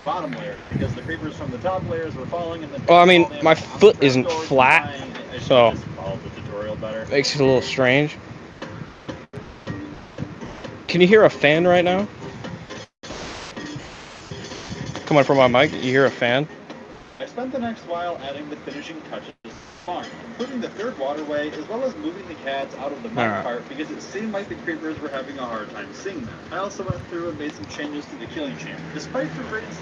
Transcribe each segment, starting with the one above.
bottom layer because the creepers from the top layers were falling and then Well, I fall mean, my damage on the foot isn't trapdoors and flat, dying. I should have so just followed the tutorial better. makes it a little strange. Can you hear a fan right now? Coming from my mic, you hear a fan? I spent the next while adding the finishing touches to the farm, including the third waterway, as well as moving the cats out of the mud Alright. part because it seemed like the creepers were having a hard time seeing them. I also went through and made some changes to the killing chain. Despite the ratings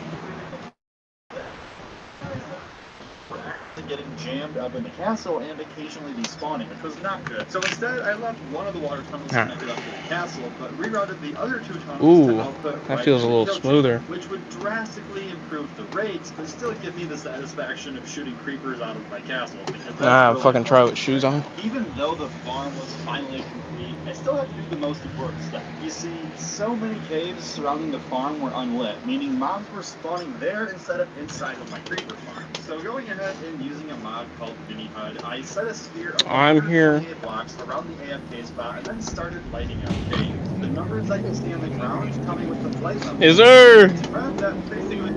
getting jammed up in the castle and occasionally despawning, which was not good. So instead, I left one of the water tunnels connected up to the castle, but rerouted the other two tunnels to output That right feels a into the little kill chain, smoother. which would drastically improve the rates, but still give me the satisfaction of shooting creepers out of my castle, because that's really Fucking try fun. with shoes on. Even though the farm was finally complete, I still had to do the most important step. You see, so many caves surrounding the farm were unlit, meaning mobs were spawning there instead of inside of my creeper farm. So going ahead and using a mod called Mini HUD, I set a sphere of I'm here. 128 blocks around the AFK spot and then started lighting up caves. The numbers that you see on the ground coming with the light level. Is there? Grab that basically.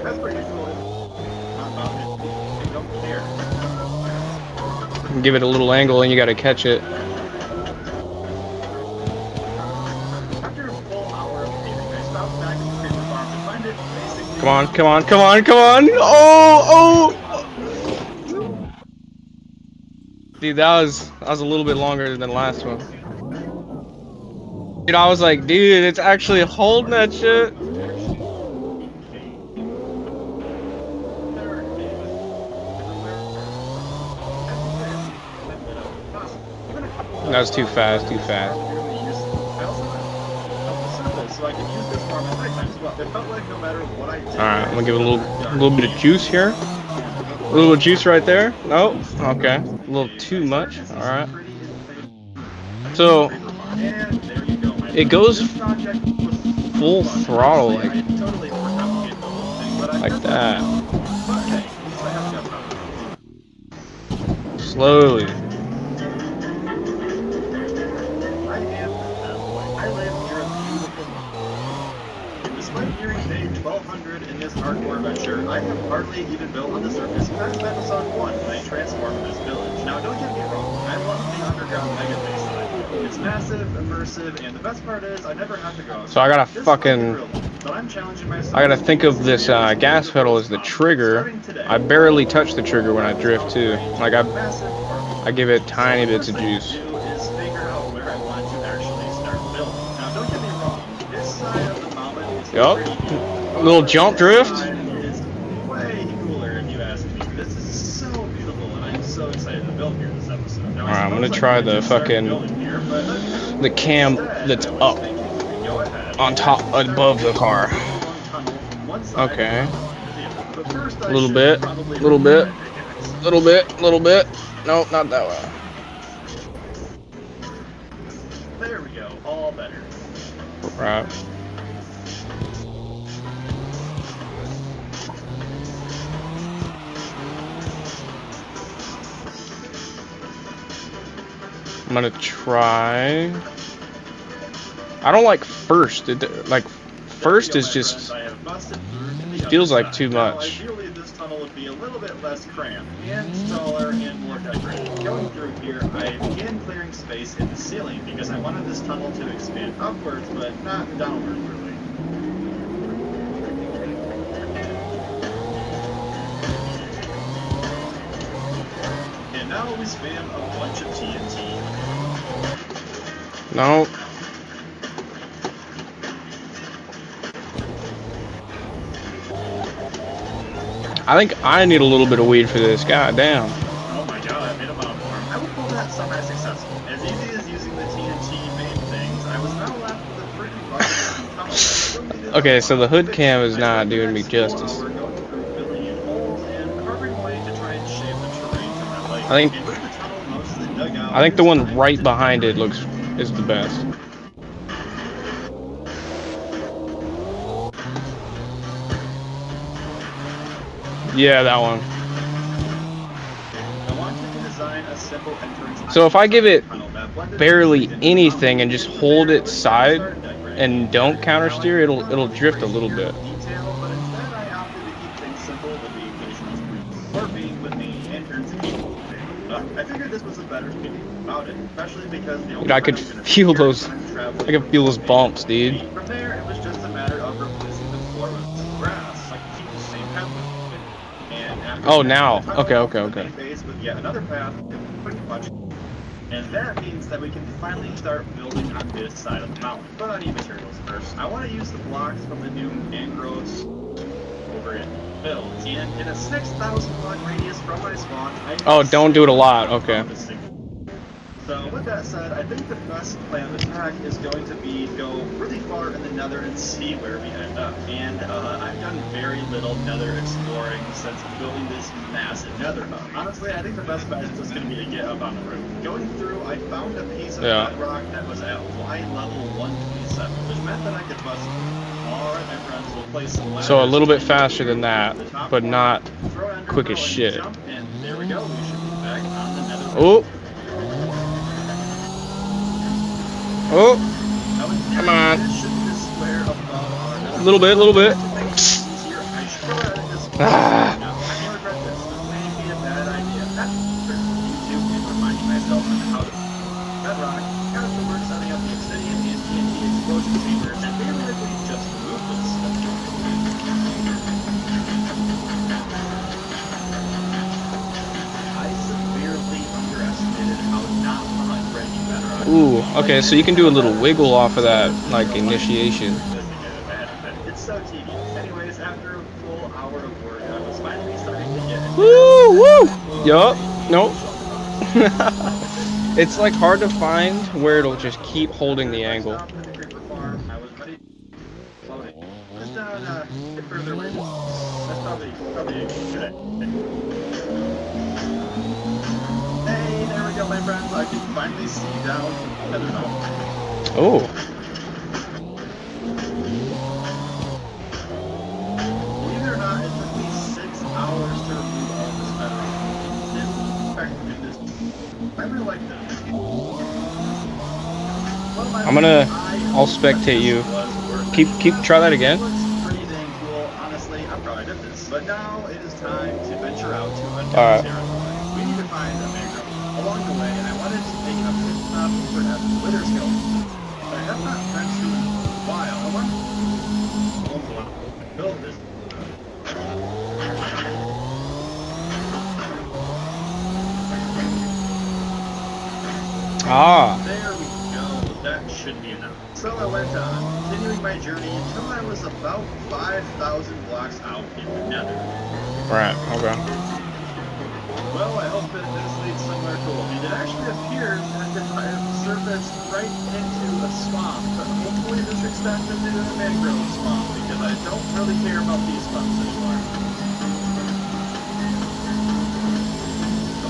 That's pretty cool. Not about it. I don't care. Give it a little angle and you gotta catch it. After a full hour of caving, I stopped back at the creeper farm to find it basically. Come on, come on, come on, come on! Oh! Dude, that was a little bit longer than the last one. Dude, I was like, dude, it's actually holding that shit. That was too fast, too fast. So I can use this farm at nighttime as well. It felt like no matter what I did. Alright, I'm gonna give it a little bit of juice here. A little juice right there. Nope. Okay. A little too much. Alright. So it goes full throttle like that. Slowly. Despite nearing day 1200 in this hardcore adventure, I have hardly even built on the surface past episode 1 when I transformed this village. Now don't get me wrong, I love the underground mega base side. It's massive, immersive, and the best part is I never have to go outside. So I gotta fucking... I gotta think of this gas pedal as the trigger. I barely touch the trigger when I drift too. Like I give it tiny bits of juice. Yup. A little jump drift. It's way cooler if you ask me. This is so beautiful and I'm so excited to build here this episode. Alright, I'm gonna try the fucking the cam that's up on top above the car. Okay. A little bit. Little bit. Little bit. Little bit. Nope, not that way. There we go. All better. Right. I'm gonna try. I don't like first. First is just feels like too much. Ideally, this tunnel would be a little bit less cramped and taller and more decorated. Going through here, I began clearing space in the ceiling because I wanted this tunnel to expand upwards, but not downwards really. And now we spam a bunch of TNT. No. I think I need a little bit of weed for this. God damn. Oh my god, I made a bomb farm. I would call that semi-successful. As easy as using the TNT main things, I was now left with a pretty bucket of tunnel. Okay, so the hood cam is not doing me justice. I think the one right behind it is the best. Yeah, that one. So if I give it barely anything and just hold it side, and don't counter steer, it'll drift a little bit. Detail, but instead I opted to keep things simple with the occasional spruce or being with the interns and people. I figured this was a better feeling about it, especially because the only Dude, I could feel those. I could feel those bumps, dude. From there, it was just a matter of replacing the floor with grass. I could keep the same path. And after Oh, that, now. the tunnel Okay, off okay, the okay. main base with yet another path, pretty much. And that means that we can finally start building on this side of the mountain. But I need materials first. I want to use the blocks from the new mangroves over in builds. And in a 6,000 block radius from my spawn, Oh, don't do it a lot. Okay. So with that said, I think the best plan of attack is going to be go really far in the nether and see where we end up. And I've done very little nether exploring since building this massive nether hub. Honestly, I think the best bet is just going to be to get up on the roof. Going through, I found a piece of bedrock that was at Y level 127, which meant that I could bust. Alright, my friends, we'll place some ladders. So a little bit faster than that, but not quick as shit. Jump, and there we go. We should be back on the nether. Oh. Oh, come on. A little bit, a little bit. Ah. Ooh, okay, so you can do a little wiggle off of that, like, initiation. It's so tedious. Anyways, after a full hour of work, I was finally starting to get... Woo, woo! Yup, nope. It's, like, hard to find where it'll just keep holding the angle. Hey, there we go, my friends. I can finally see down the other mountain. Oh. Believe it or not, it took me 6 hours to remove all this bedrock. I really like this. I'll spectate you. Try that again. Pretty dang cool. Honestly, I'm proud I did this. But now it is time to venture out to unknown territory. We need to find a mangrove along the way, and I wanted to take a pit stop for that wither skeleton. But I have not fenced in a while. I want to build this. Ah. There we go. That should be enough. So I went on, continuing my journey until I was about 5,000 blocks out in the nether. Right, okay. Well, I hope that this leads somewhere cool. And it actually appears as if I have surfaced right into a swamp. But hopefully this extends into the mangrove swamp, because I don't really care about these swamps anymore.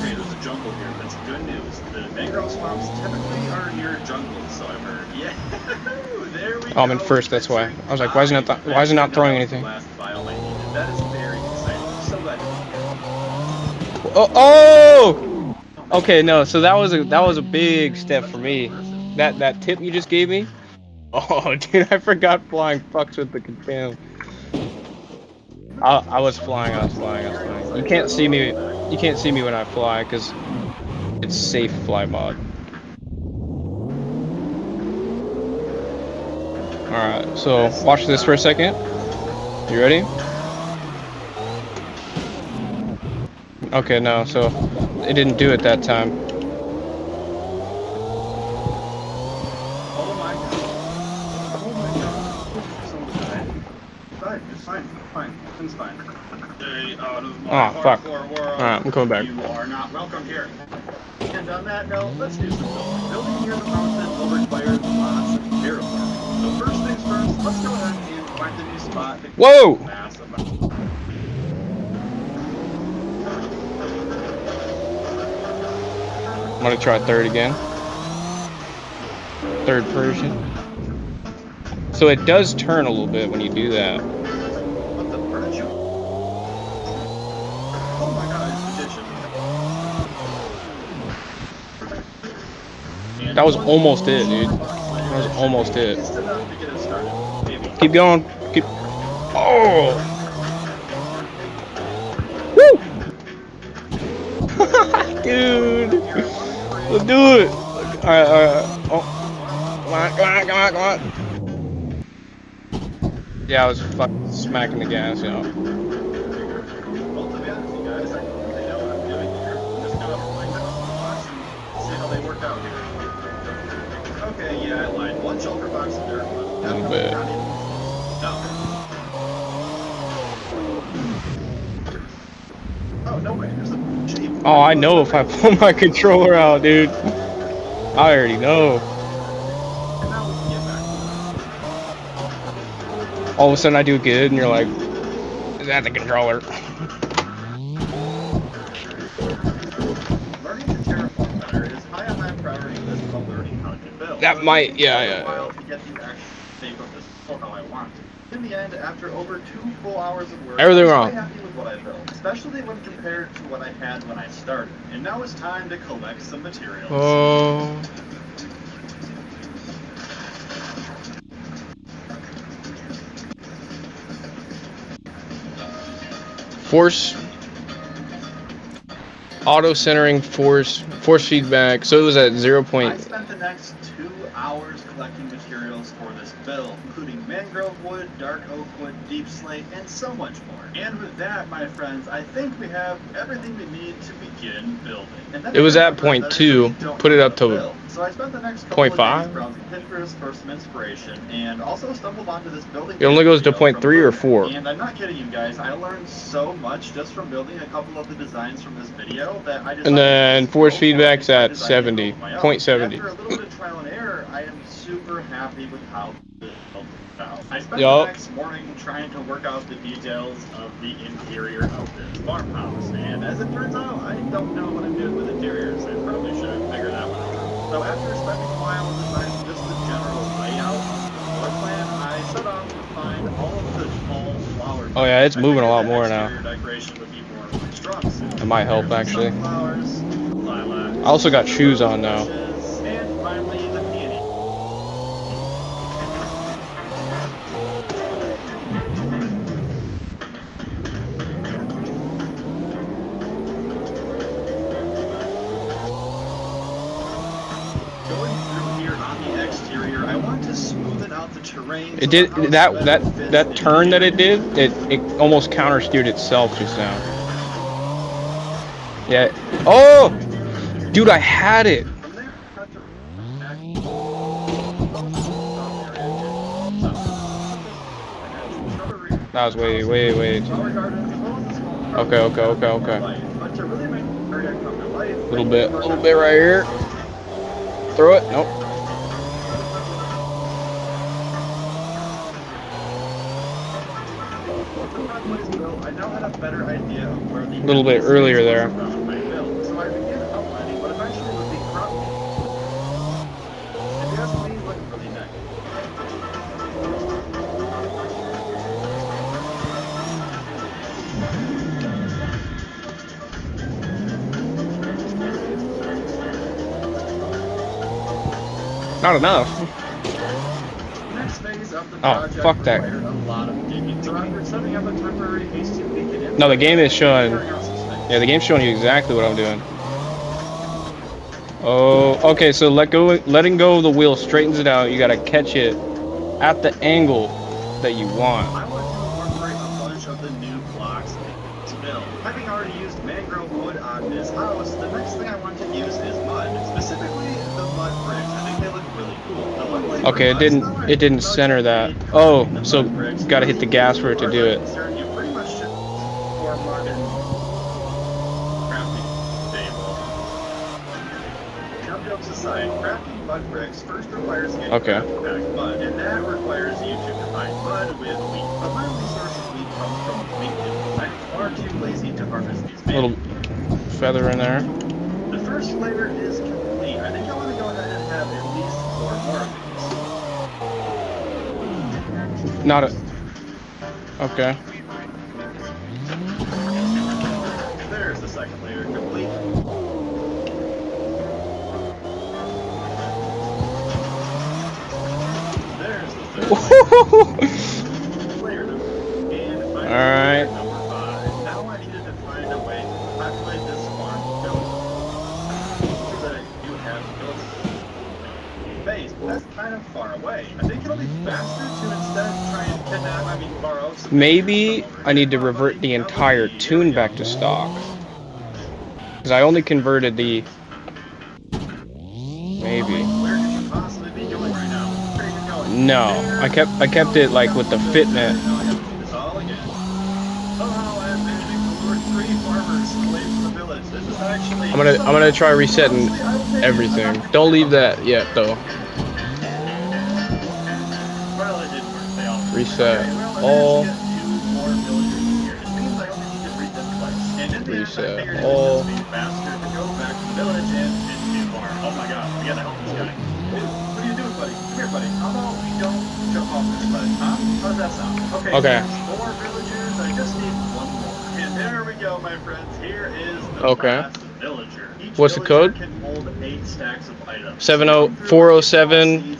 Okay, there's a jungle here. That's good news. The mangrove swamps typically are near jungles, so I've heard. Yeah, there we go. I'm in first, that's why. I was like, why is it not throwing anything? That is very exciting. So glad. Oh! Okay, no. So that was a big step for me. That tip you just gave me. Oh, dude, I forgot flying fucks with the confam. I was flying. You can't see me. You can't see me when I fly because it's safe fly mod. All right. So watch this for a second. You ready? Okay, no, so it didn't do it that time. Oh my god. Oh my god. So it's fine. It's fine. Stay out of my fuck. world. Alright, I'm coming back. You are not welcome here. And on that note, let's do some building. Building near the mountain will require lots of terraforming. So first things first, let's go ahead and find a new spot. Whoa! I'm gonna try third again. Third person. So it does turn a little bit when you do that. What the furniture? Oh my god, it's magician. That was almost it, dude. That was almost it. Just enough to get us started. Maybe. Keep going. Keep. Oh! Woo! Dude! Let's do it! Alright. Oh. Come on, come on, come on, come on. Yeah, I was fucking smacking the gas, you know. Well, to be honest, you guys, I know what I'm doing here. I'm just gonna play them on the box and see how they work out here. Okay, yeah, I lied. One shulker box of dirt, but definitely not even no. Oh, no way, there's a shape. Oh, I know if I pull my controller out, dude. I already know. And now we can get back to All of a sudden I do good, and you're like, is that the controller? learning to terraform better is high on my priority list while learning how to build. That might, yeah. A while to get the actual shape of this build how I want it. In the end, after over 2 full hours of work, Everything I'm wrong. quite happy with what I built, especially when compared to what I had when I started. And now it's time to collect some materials. Oh. Force. Auto centering force feedback. So it was at 0. I spent the next 2 hours collecting materials for this build, including mangrove wood, dark oak wood, deep slate, and so much more. And with that, my friends, I think we have everything we need to begin building. And then It was at remember that I 0.2. really don't Put it know up how to build. So I spent the next couple of 0.5? days browsing Pinterest for some inspiration, and also stumbled onto this building. It only goes to video 0.3 or from 4. And I'm not kidding you guys, I learned so much just from building a couple of the designs from this video that I decided And then to force go feedback's for it at and design it 70. on my own. 0.70. After a little bit of trial and error, I am super happy with how this built out. I spent Yup. the next morning trying to work out the details of the interior of this farmhouse, and as it turns out, I don't know what I'm doing with interiors. I probably should have figured that one out. So after spending a while designing just the general layout of the floor plan, I set off to find all of the tall flower. Oh yeah, it's I moving a figured lot that more exterior now. decoration would be more of my strong suit. It might help, There's actually. sunflowers, lilacs, I also got shoes on now. bushes, and finally the peony. Going through here on the exterior, I want to smoothen out the terrain. It did that turn that it did. It almost countersteered itself just now. Yeah. Oh, dude, I had it. From there, cut to back. That was way. Okay. But to really make the area come to life, A little bit right here. Throw it. Nope. I now had a better idea of where the A little bit earlier there. around my build, so I began outlining what eventually would be crop. If you ask me, looking really nice. Not enough. Next phase of the Oh, project fuck that. required a lot of digging. So after setting up a temporary hasty beacon, No, the game is showing. figuring out some specs. Yeah, the game's showing you exactly what I'm doing. Oh, okay. So letting go of the wheel straightens it out. You gotta catch it at the angle that you want. I want to incorporate a bunch of the new blocks in this build. Having already used mangrove wood on this house, the next thing I want to use is mud, specifically the mud bricks. I think they look really cool. Now, luckily for Okay, us, it didn't center that. Oh, so gotta hit the gas for it to do it. You pretty much should pour mud in crafting table. Now, jokes aside, crafting mud bricks first requires getting Okay. back mud, and that requires you to combine mud with wheat. But my only source of wheat comes from wheat fields. I'm far too lazy to harvest these Little manually. feather in there. The first layer is complete. I think I want to go ahead and have at least 4 more of these. Not a. Okay. There's the second layer complete. Alright. Now I needed to find a way to populate this farm village. So that you have built base. That's kind of far away. I think it'll be faster to instead try and kidnap, borrow some. Maybe I need to revert the entire tune back to stock. Because I only converted the... Maybe. Where could you possibly be going right now? Where are you going? No, I kept it like with the fitment. No, I gotta do this all again. Somehow I am managing to lure 3 farmers away from the village. This is actually. I'm gonna try resetting everything. Don't leave that yet though. Well, it didn't work. They all Reset well, all. get 2 more villagers here. It means I only need to read them twice. And in the end, I Reset figured it all. would just be faster to go back to the village and into farm. Oh my god, we gotta help this guy. Dude, what are you doing, buddy? Come here, buddy. How about we don't jump off this ledge, huh? How does that sound? Okay. Okay. So 4 villagers. I just need 1 more. And there we go, my friends. Here is the last villager. Each What's the villager code? can hold 8 stacks of items. 70407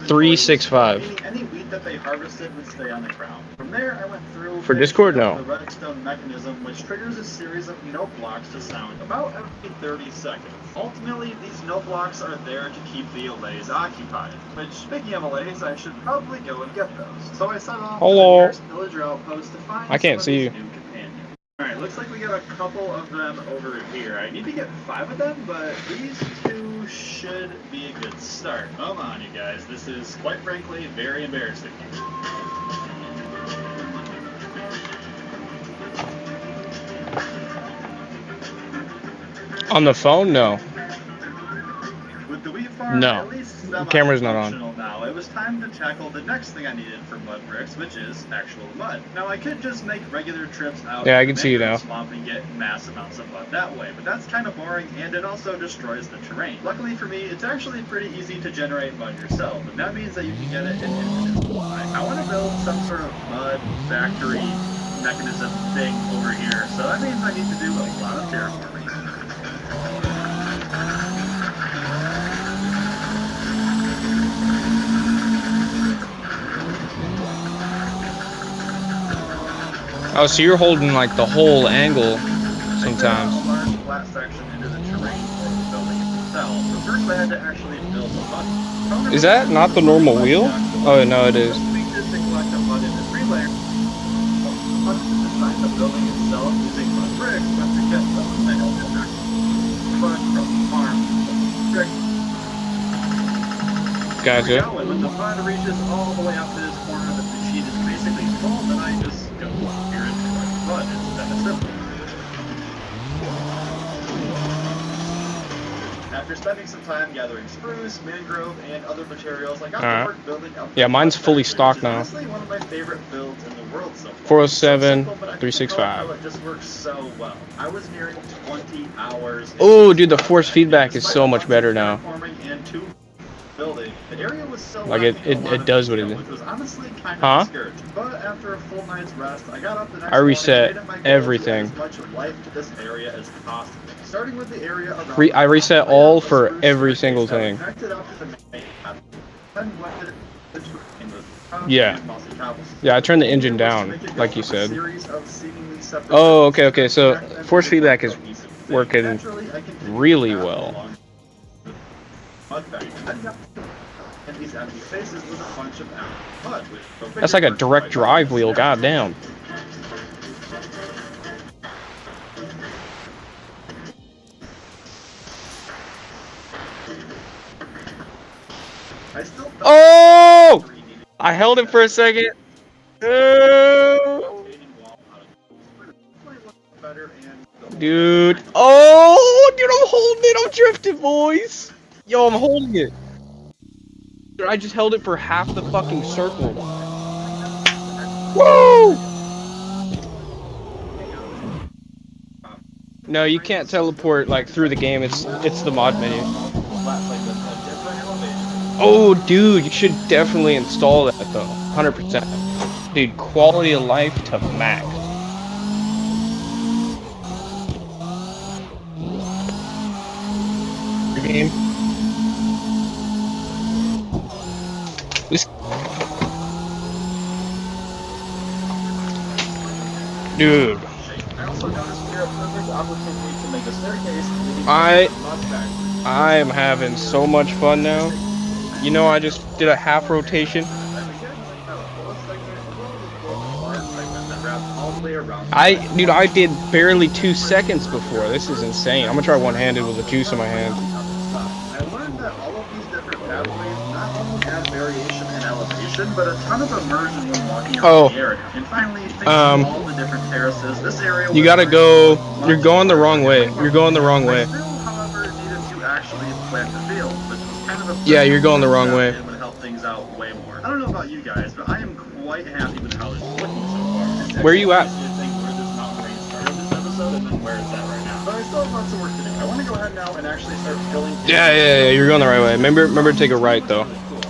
365. Any wheat that they harvested would stay on the ground. From there, I went through For Discord, no. the redstone mechanism, which triggers a series of note blocks to sound about every 30 seconds. Ultimately, these note blocks are there to keep the allays occupied. Which, speaking of allays, I should probably go and get those. So I set off to the nearest villager outpost to find I can't some of see these you. new companions. Alright, looks like we got a couple of them over here. I need to get 5 of them, but these 2 should be a good start. Come on, you guys. This is, quite frankly, very embarrassing. On the phone? No. With the wheat farm, No. at least The camera's not on. semi-functional now, it was time to tackle the next thing I needed for mud bricks, which is actual mud. Now, I could just make regular trips out Yeah, I to can the see you mangrove now. swamp and get mass amounts of mud that way, but that's kind of boring, and it also destroys the terrain. Luckily for me, it's actually pretty easy to generate mud yourself, and that means that you can get it in infinite supply. I want to build some sort of mud factory mechanism thing over here, so that means I need to do a lot of terraforming. Oh, so you're holding like the whole angle sometimes. I large flat section into the terrain for the building itself. So first I had to actually build the mud. Is that not the normal wheel? Oh, no, it is. Tweaked it to collect the mud into 3 layers. But to design the building itself using mud bricks, but to get some nailed in there. But from the farm, brick. Gotcha. And when the mud reaches all the way up to this corner that the sheet is basically full, then I just go here and collect the mud. It's that simple. After spending some time gathering spruce, mangrove, and other materials, I got to work building up. Yeah, mine's fully stocked now. Honestly, one of my favorite builds in the world so far. 407 So simple, but I 365. it just works so well. I was nearing 20 hours. Oh, dude, the force feedback is so much better now. And 2 building. The area was so Like it does what it is. which was honestly kind Huh? of discouraging. But after a full night's rest, I got up the next I reset morning and made it my goal to add everything. as much life to this area as possible. Starting with the area around I reset all for every single thing. connected up to the main path, then blended it in with Yeah. mossy cobbles. Yeah, I turned the engine down, like you said. Oh, okay, so force feedback is working really well. That's like a direct drive wheel, goddamn. Oh! I held it for a second. Dude. Oh, dude, I'm holding it. I'm drifting, boys. Yo, I'm holding it. Dude, I just held it for half the fucking circle. Woo! No, you can't teleport like through the game. It's the mod menu. Oh, dude, you should definitely install that though. 100%. Dude, quality of life to max. Game. This Dude. I also noticed here a perfect opportunity to make a staircase leading I to the mud factory. am having so much fun now. You know, I just did a half rotation. Dude, I did barely 2 seconds before. This is insane. I'm gonna try one-handed with the juice in my hand. I learned that all of these different pathways not only add variation in elevation, but a ton of immersion when walking around the area. And finally, thanks to all the different terraces, this area you gotta go. You're going the wrong way. You're going the wrong way. I still, however, needed to actually plant the field, which was kind of a yeah, you're going the wrong way. It would help things out way more. I don't know about you guys, but I am quite happy with how it's looking so far. Where are you at? But I still have lots of work to do. I want to go ahead now and actually start filling. Yeah, you're going the right way. Remember to take a right though.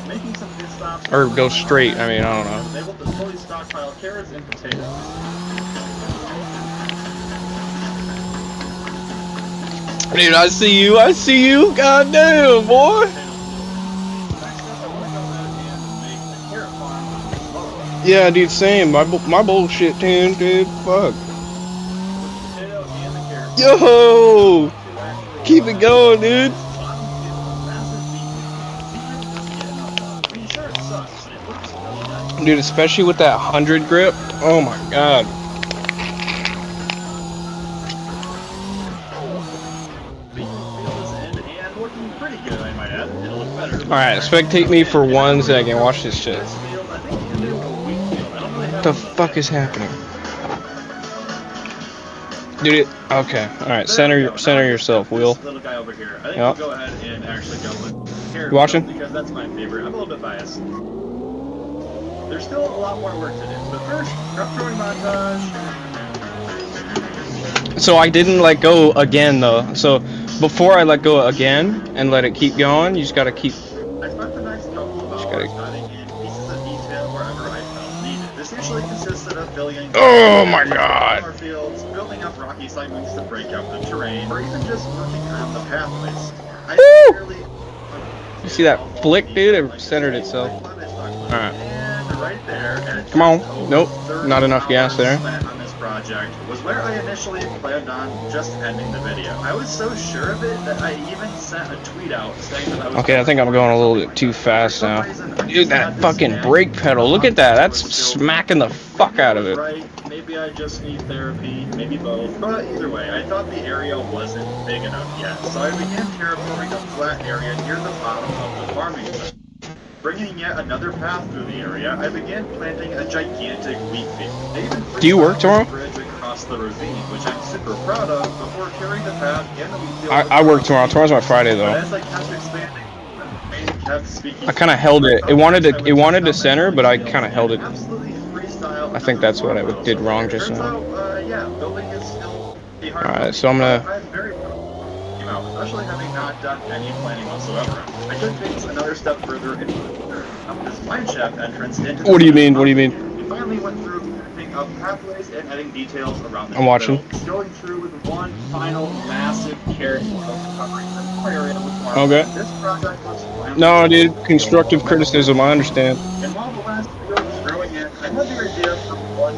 Making some good stops. Or go straight. I mean, I don't know. Able to fully stockpile carrots and potatoes. Dude, I see you. God damn, boy. Yeah, dude, same. My bullshit tune, dude. Fuck. Yo! Keep it going, dude. Dude, especially with that 100 grip. Oh my god. Alright, spectate me for 1 second. Watch this shit. What the fuck is happening? Dude, okay. Alright, center yourself, Will. Little guy over here. I think yep. we'll go ahead and actually go with carrot. You watching? Because that's my favorite. I'm a little bit biased. There's still a lot more work to do. But first, crop throwing montage. So I didn't let go again though. So before I let go again and let it keep going, you just gotta keep. I spent the next couple of hours cutting in pieces of detail wherever I felt needed. This usually consisted of filling in my god. Fields, building up rocky segments to break up the terrain, or even just working on the pathways. You see that flick, dude? It centered itself. Alright. Right there, come on. Nope. Not enough gas there. On this project was where I initially planned on just ending the video. I was so sure of it that I even sent a tweet out saying that I was. Okay, I think I'm going a little bit too fast now. Dude, that fucking brake pedal. Look at that. That's smacking the fuck out of it. Right. Maybe I just need therapy, maybe both. But either way, I thought the area wasn't big enough yet, so I began terraforming a flat area near the bottom of the farming zone. Bringing yet another path through the area, I began planting a gigantic wheat field. Do you work tomorrow? Bridge across the ravine, which I'm super proud of, before carrying the path and the wheat field. I work tomorrow. Tomorrow's my Friday though. As I kept expanding, I kind of held it. It wanted to center, but I kind of held it. I think that's what I did wrong just now. Alright, so I'm gonna. Especially having not done any planning whatsoever. I took things another step further into this mine shaft entrance into. What do you mean? What do you mean? We finally went through connecting up pathways and adding details around the. I'm watching. Going through with one final massive carrot covering the area with farm. Okay. This project was planned. No, dude. Constructive criticism. I understand. And while the last field was growing in, I had the idea for one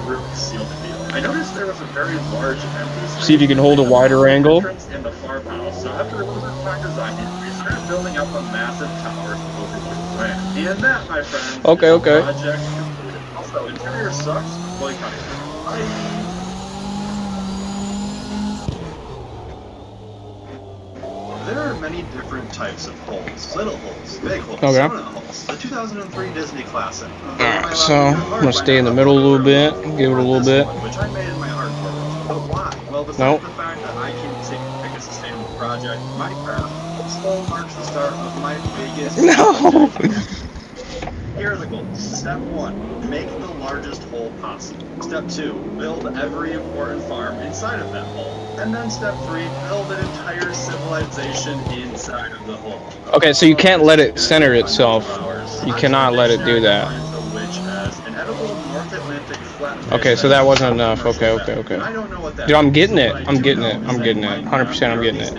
roof sealed field. I noticed there was a very large empty space. See if you can hold a wider angle. In the farmhouse. So after a little bit of design, we started building up a massive tower overlooking the land. And that, my friends, okay. is project completed. Also, interior sucks. Boycotting. Bye. There are many different types of holes. Little holes, big holes, donut holes. The 2003 Disney classic. Alright, so I'm gonna stay in the middle a little bit, give it a little bit. Which I made in my hardcore world. But why? Well, besides the fact that I can take a sustainable project, Minecraft still marks the start of my biggest. No. Here are the goals. Step 1, make the largest hole possible. Step 2, build every important farm inside of that hole. And then step 3, build an entire civilization inside of the hole. Okay, so you can't let it center itself. You cannot let it do that. Okay, so that wasn't enough. Okay. Dude, I'm getting it. 100% I'm getting it.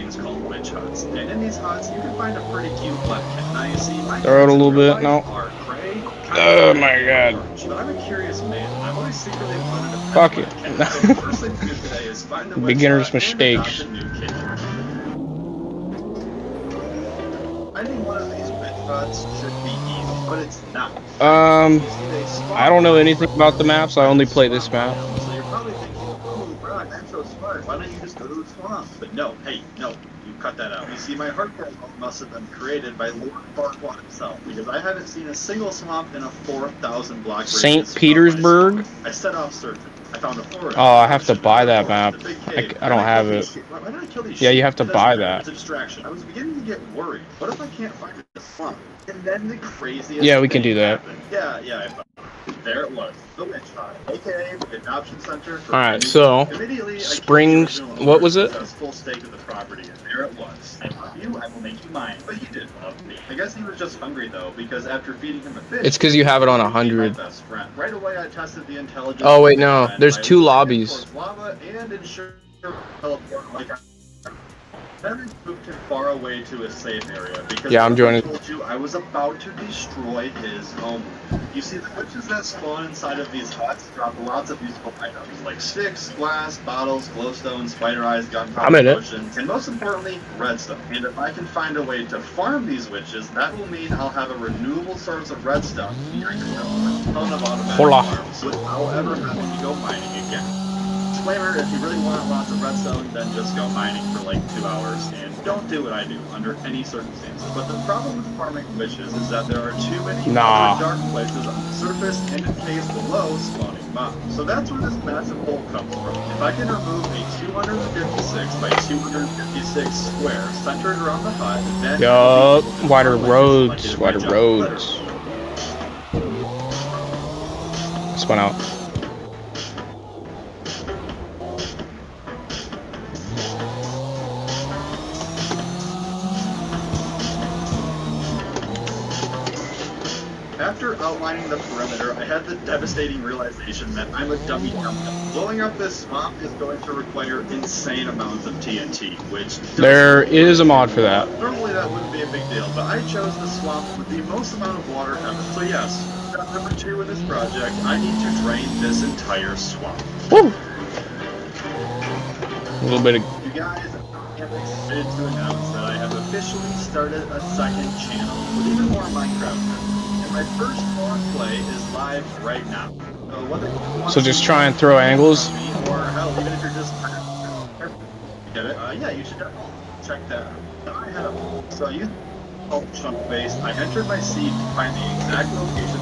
And in these huts, you can find a pretty cute black cat. Now you see, my throw it a little bit. No. are gray, Oh my god. But I'm a curious man. I've always secretly wanted to pet Fuck my it. cat. So the first thing to do today is find a wet Beginner's spot and mistakes. adopt a new kitty. Finding one of these wet spots should be easy, but it's not. I don't know anything about the maps. I only play this map. So you're probably thinking, oh, Brock, I'm so smart. Why don't you just go to the swamp? But no, hey, no, you cut that out. You see, my hardcore mode must have been created by Lord Farquaad himself, because I haven't seen a single swamp in a 4,000 block radius. St. Petersburg? I set off searching. I found a forest. Oh, I have to buy that map. I don't have it. Why did I kill these Yeah, you sheep? have to buy that. It's a distraction. I was beginning to get worried. What if I can't find a swamp? And then the craziest Yeah, we can thing do that. happened. Yeah, I found it. There it was. The witch hut, aka the adoption center. Alright, so Springs, what was it? Full stake of the property, and there it was. I love you, I will make you mine. But he didn't love me. I guess he was just hungry though, because after feeding him a fish, It's because you have it on he became my 100. best friend. Right away, I tested the intelligence. Oh, wait, of the no. friend There's by 2 looking lobbies. towards lava and ensure teleport like then I moved him far away to a safe area because Yeah, I'm joining. I told you I was about to destroy his home. You see, the witches that spawn inside of these huts drop lots of useful items like sticks, glass, bottles, glowstone, spider eyes, gunpowder, potions, and most importantly, redstone. And if I can find a way to farm these witches, that will mean I'll have a renewable source of redstone and I can build a ton of automatic farms without ever having to go mining again. Disclaimer, if you really want lots of redstone, then just go mining for like 2 hours, and don't do what I do, under any circumstances. But the problem with farming witches is that there are too many other dark places on the surface and in caves below spawning mobs. So that's where this massive hole comes from. If I can remove a 256 by 256 square centered around the hut, then... Yup, wider roads, wider roads. Spun out. After outlining the perimeter, I had the devastating realization that I'm a dummy dum-dum. Blowing up this swamp is going to require insane amounts of TNT, which... There is a mod for that. Normally that wouldn't be a big deal, but I chose the swamp with the most amount of water ever. So yes, step number 2 in this project, I need to drain this entire swamp. Woo! A little bit of... You guys, I'm excited to announce that I have officially started a second channel with even more Minecraft. My first long play is live right now. So whether you want So just try and throw angles? or hell, even if you're just get it, yeah, you should definitely check that out. So I used chunk base. I entered my seed to find the exact location.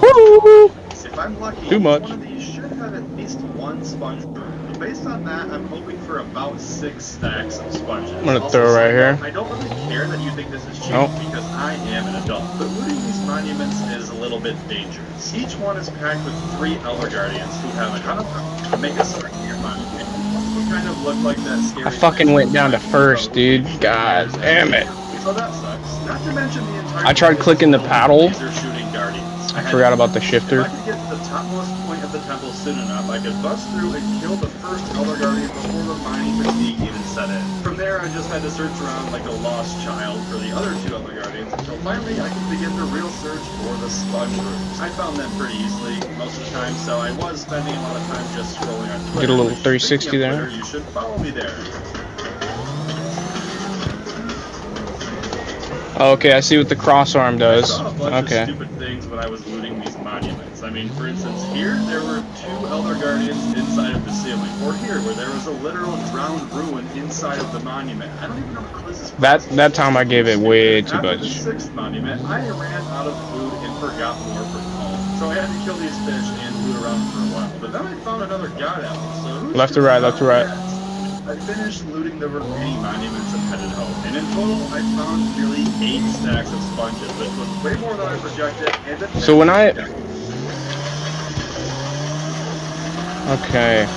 Woo! If I'm lucky, Too much. one of these should have at least one sponge room. Based on that, I'm hoping for about 6 stacks of sponges. I'm gonna throw right here. I don't really care that you think this is cheap because I am an adult. But looting these monuments is a little bit dangerous. Each one is packed with 3 Elder Guardians who have a ton of power to make a circular monument. Kind of look like that scary. I fucking went down to first, dude. God damn it. So that sucks. Not to mention the entire... I tried clicking the paddle. Shooting guardians. I forgot about the shifter. If I could get to the topmost point of the temple soon enough, I could bust through and kill the first Elder Guardian before the mining fatigue even set in. From there, I just had to search around like a lost child for the other 2 Elder Guardians until finally I could begin the real search for the sponge rooms. I found them pretty easily most of the time, so I was spending a lot of time just scrolling on Twitter. Get a little 360 there. You should follow me there. Okay, I see what the cross arm does. I saw a bunch Okay. of stupid things when I was looting these monuments. I mean, for instance, here there were 2 Elder Guardians inside of the ceiling. Or here, where there was a literal drowned ruin inside of the monument. I don't even know how this is possible. That time I gave it way too After the much. 6th monument, I ran out of food and forgot more from home. So I had to kill these fish and loot around for a while. But then I found another god apple. So who's Left to right, left to right. I finished looting the remaining monuments and headed home. And in total, I found nearly 8 stacks of sponges, which was way more than I projected. And So when I... Okay.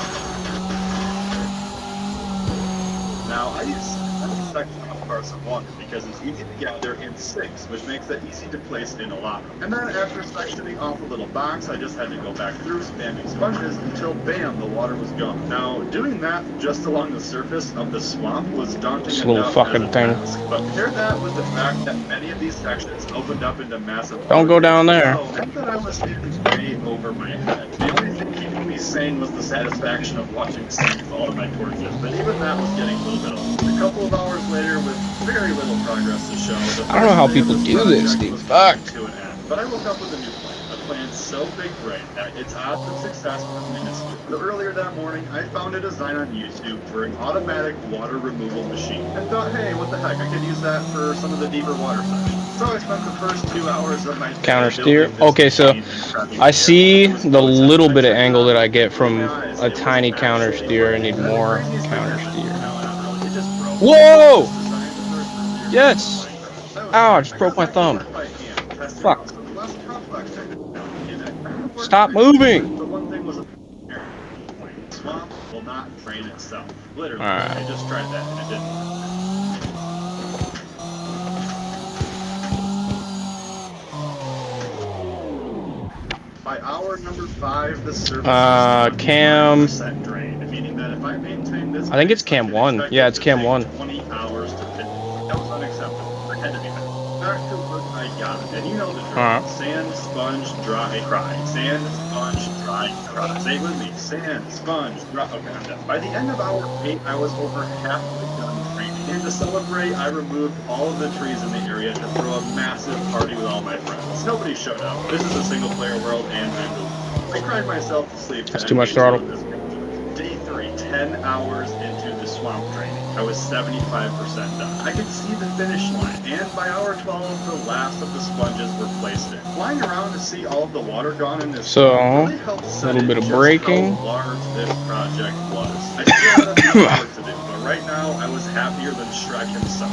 Now, I use a section of our glass of water because it's easy to gather in sinks, which makes it easy to place in a lot. And then after sectioning off a little box, I just had to go back through spamming sponges until bam, the water was gone. Now, doing that just along the surface of the swamp was daunting This little enough fucking as a thing. task. But pair that with the fact that many of these sections opened up into massive Don't go down there. meant that I was standing way over my head. The only thing keeping me sane was the satisfaction of watching sand fall to my torches, but even that was getting a little bit old. A couple of hours later, with very little progress to show, I don't know how people do this, dude. Fuck. To an end. But I woke up with a new plan. A plan so big brain that its odds of success were minuscule. So earlier that morning, I found a design on YouTube for an automatic water removal machine and thought, hey, what the heck, I could use that for some of the deeper water sections. So I spent the first 2 hours of my day Counter steer. building this Okay, so machine and prepping I it. see It was the no little attempt. bit of I checked angle out that I get before from my eyes. a It was tiny counter actually steer. I working. need The more craziest thing counter happened. steer. No, not really. It just broke. Whoa! It was designed to first review Yes! Minecraft. Ow, I just broke my thumb. Fuck. Stop moving! But one thing was swamp will not drain itself. Literally. Alright. I just tried that and it didn't work. By hour number 5, the surface was cam. 100% drained, meaning that if I maintain this, I think it's cam 1. Yeah, it's cam 1. 20 hours to finish. That was unacceptable. I had to be better. Back to work, I got it. And you know the drill. Alright. Sand, sponge, dry, cry. Sand, sponge, dry, cry. Say it with me. Sand, sponge, dry. Okay, I'm done. By the end of hour 8, I was over halfway done training. And to celebrate, I removed all of the trees in the area to throw a massive party with all my friends. Nobody showed up. This is a single-player world, and I cried myself to sleep. That's too much throttle. Day 3, 10 hours into the swamp training. I was 75% done. I could see the finish line, and by hour 12, the last of the sponges were placed in. Flying around to see all of the water gone in this So, really helped set a little in bit of just braking. how large this project was. I still had enough work to do, but right now I was happier than Shrek himself.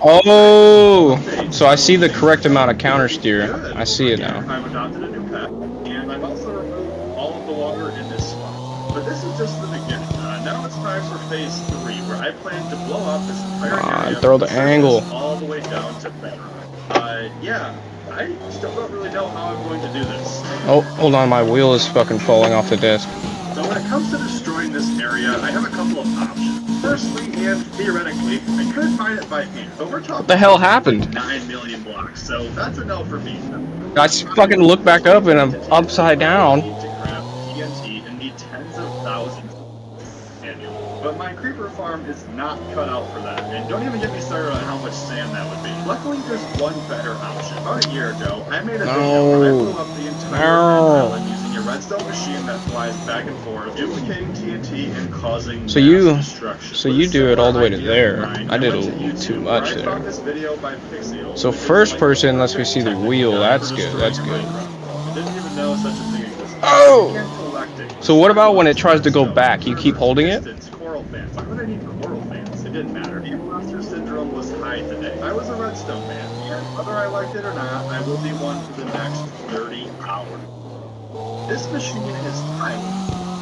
Oh! So I see the correct amount of counter steer. Good. I see it now. I've adopted a new pet, and I've also removed all of the water in this swamp. But this is just the beginning. Now it's time for phase 3, where I plan to blow up this entire area throw the from angle. surface all the way down to bedrock. Yeah, I still don't really know how I'm going to do this. Oh, hold on, my wheel is fucking falling off the disc. So when it comes to destroying this area, I have a couple of options. Firstly, and theoretically, I could mine it by hand, but we're talking What the hell happened? 9 million blocks, so that's a no for me. I fucking look back up and I'm upside down. I need to grab TNT and need tens of thousands annually. But my creeper farm is not cut out for that, and don't even get me started on how much sand that would be. Luckily, there's one better option. About a year ago, I made a video where I blew up the entire island using a redstone machine that flies back and forth, duplicating TNT and causing mass destruction. So you do it all the way to there. I did a little too much there. So first person lets me see the wheel. That's good. That's good. Didn't even know such a thing existed. Oh! So what about when it tries to go back? You keep holding it? Coral fans. Why would I need coral fans? It didn't matter. The imposter syndrome was high today. I was a redstone man, and whether I liked it or not, I will be one for the next 30 hours. This machine is tiny,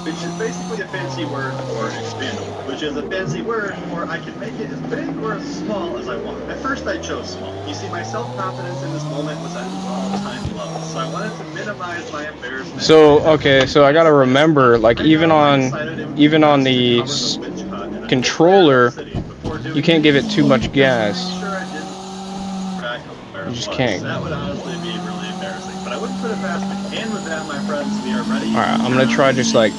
which is basically a fancy word for expandable, which is a fancy word for I can make it as big or as small as I want. At first I chose small. You see, my self-confidence in this moment was at an all-time low, so I wanted to minimize my embarrassment. So, okay, so I gotta remember, like, even on the controller, you can't give it too much gas. You just can't. That would honestly be really embarrassing, but I wouldn't put it past me. And with that, my friends, we are ready. Alright, I'm gonna try just like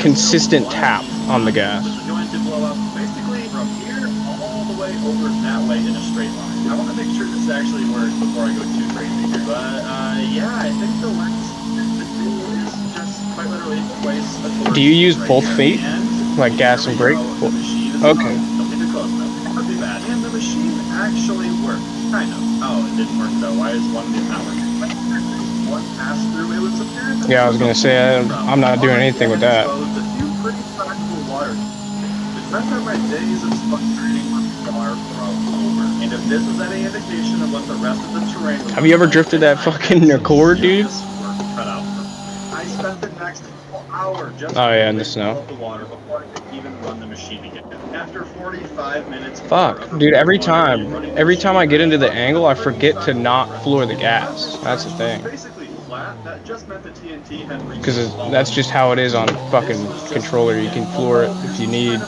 consistent tap on the gas. This is going to blow up basically from here all the way over that way in a straight line. I want to make sure this actually works before I go too crazy here. But yeah, I think the lens is just quite literally place a torch. Do you use right both here. feet? And Like gas and brake? the machine is Okay. on. Don't get too close though. That would be bad. And the machine actually worked. Kind of. Oh, it didn't work though. Why is one not working? One pass through. It was apparent. Yeah, I was gonna say, I'm not doing anything with that. A few pretty practical water. It meant that my days of sponge training were far from over. And if this was any indication of what the rest of the terrain was Have you ever drifted that fucking Accord, dude? Cut out for. I spent the next hour just in the snow. the water before I could even run the machine again. After 45 minutes Fuck, dude, every time I get into the angle, I forget to not floor the gas. That's the thing. Basically flat, that just meant the TNT had reached Because that's just how it is on fucking controller. You can floor it if you need.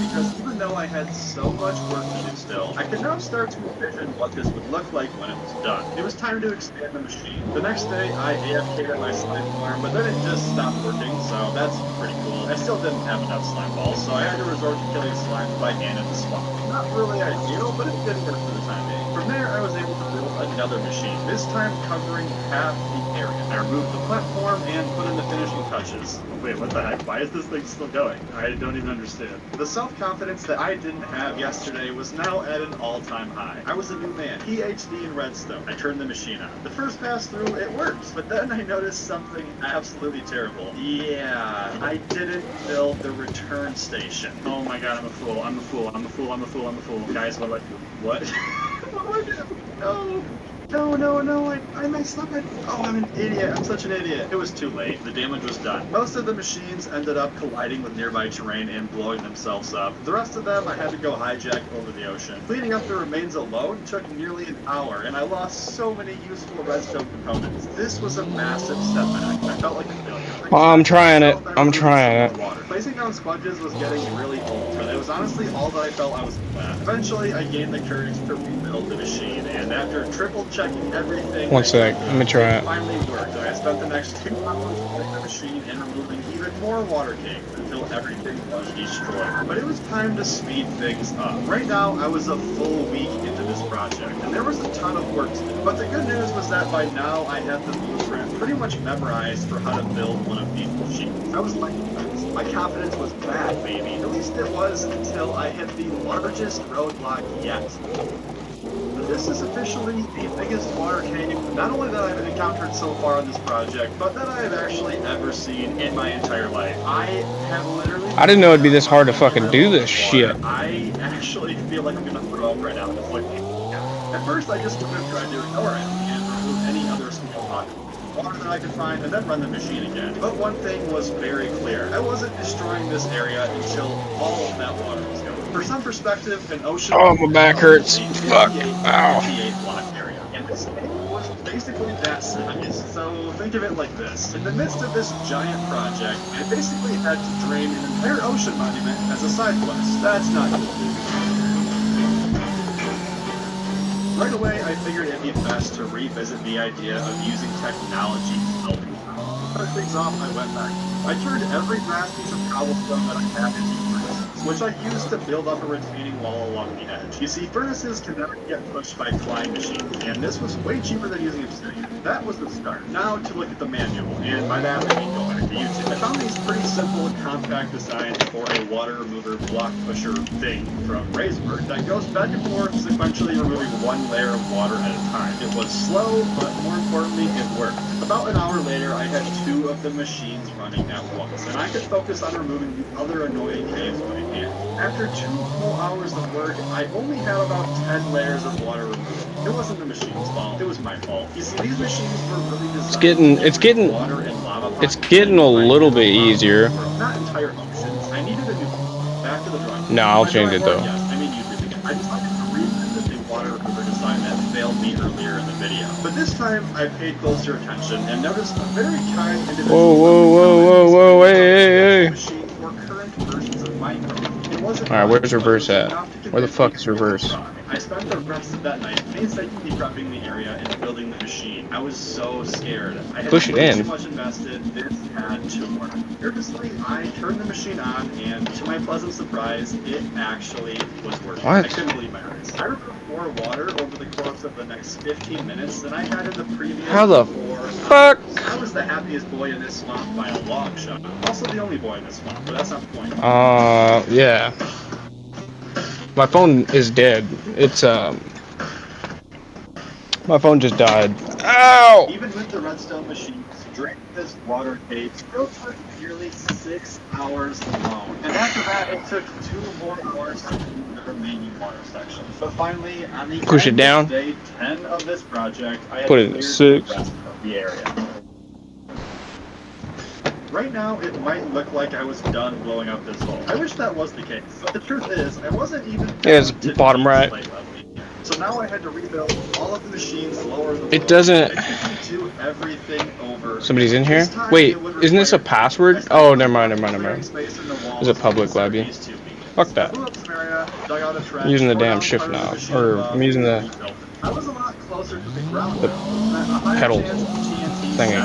Because even though I had so much work to do still, I could now start to envision what this would look like when it was done. It was time to expand the machine. The next day, I AFK'd at my slime farm, but then it just stopped working, so that's pretty cool. I still didn't have enough slime balls, so I had to resort to killing slimes by hand at the swamp. Not really ideal, but it did work for the time being. From there, I was able to build another machine, this time covering half the area. I removed the platform and put in the finishing touches. Wait, what the heck? Why is this thing still going? I don't even understand. The self-confidence that I didn't have yesterday was now at an all-time high. I was a new man, PhD in redstone. I turned the machine on. The first pass through, it worked, but then I noticed something absolutely terrible. Yeah, I didn't build the return station. Oh my god, I'm a fool. I'm a fool. I'm a fool. I'm a fool. I'm a fool. Guys, what do I do? What? What do I do? No. No, I messed up. Oh, I'm an idiot. I'm such an idiot. It was too late. The damage was done. Most of the machines ended up colliding with nearby terrain and blowing themselves up. The rest of them I had to go hijack over the ocean. Cleaning up the remains alone took nearly an hour, and I lost so many useful redstone components. This was a massive setback. I felt like a failure. I'm trying it. I'm trying it. Placing down sponges was getting really old, but it was honestly all that I felt I was good at. Eventually, I gained the courage to rebuild the machine, and after triple checking everything, one sec, let me try it. Finally worked. I spent the next 2 hours building the machine and removing even more water cake until everything was destroyed. But it was time to speed things up. Right now, I was a full week into this project, and there was a ton of work to do. But the good news was that by now, I had the blueprint pretty much memorized for how to build one of these machines. I was like, my confidence was bad, baby. At least it was until I hit the largest roadblock yet. This is officially the biggest water cave, not only that I've encountered so far on this project, but that I have actually ever seen in my entire life. I have literally... I didn't know it'd be this hard to fucking do this shit. I actually feel like I'm gonna throw up right now. It's like, at first I just tried to ignore it and remove any other small pocket water that I could find, and then run the machine again. But one thing was very clear. I wasn't destroying this area until all of that water was gone. For some perspective, an ocean... Oh, my back hurts. Fuck. Ow. block area. And this was basically that size. So think of it like this. In the midst of this giant project, I basically had to drain an entire ocean monument as a side quest. That's not cool. Right away, I figured it'd be best to revisit the idea of using technology to help me. To start things off, I went back. I turned every last piece of cobblestone that I had into furnaces, which I used to build up a retaining wall along the edge. You see, furnaces can never get pushed by flying machines, and this was way cheaper than using obsidian. That was the start. Now to look at the manual, and by that I mean go back to YouTube. I found these pretty simple, compact designs for a water remover block pusher thing from Razeberg that goes back and forth, sequentially removing one layer of water at a time. It was slow, but more importantly, it worked. About an hour later, I had 2 of the machines running at once, and I could focus on removing the other annoying caves by hand. After 2 full hours of work, I only had about 10 layers of water removed. It wasn't the machine's fault, it was my fault. You see, these machines were really designed It's getting water and lava a little bit easier. Not entire oceans. I needed a new one. Back to the drawing board. No, I'll change it though. Yes, I mean YouTube again. I decided to revisit the water remover design that failed me earlier in the video. But this time, I paid closer attention and noticed a very kind individual. Whoa, hey. Machine for current versions of Minecraft. It wasn't Alright, where's reverse at? Where the fuck is reverse? I spent the rest of that night painstakingly prepping the area and building the machine. I was so scared. I had too much invested. This had to work. Nervously, I turned the machine on, and to my pleasant surprise, it actually was working. What? I couldn't believe my eyes. I removed more water over the course of the next 15 minutes than I had in the previous. How the 4 fuck? I was the happiest boy in this swamp by a long shot. Also the only boy in this swamp, but that's not the point. Yeah. My phone is dead. It's, my phone just died. Ow! Even with the redstone machines, draining this water cave still took nearly 6 hours alone. And after that, it took 2 more hours to do the remaining water section. But finally, on the end of day 10 of this project, I had put it in cleared 6. the rest of the area. Right now, it might look like I was done blowing up this hole. I wish that was the case, but the truth is, I wasn't even it's to bottom deep right. slate level. So now I had to rebuild all of the machines lower than It doesn't. basically do everything over. Somebody's in here? Wait, isn't this a password? Oh, never mind. It's a public lobby. Fuck that. I'm using the damn shift now. Or, I'm using the pedal thingy.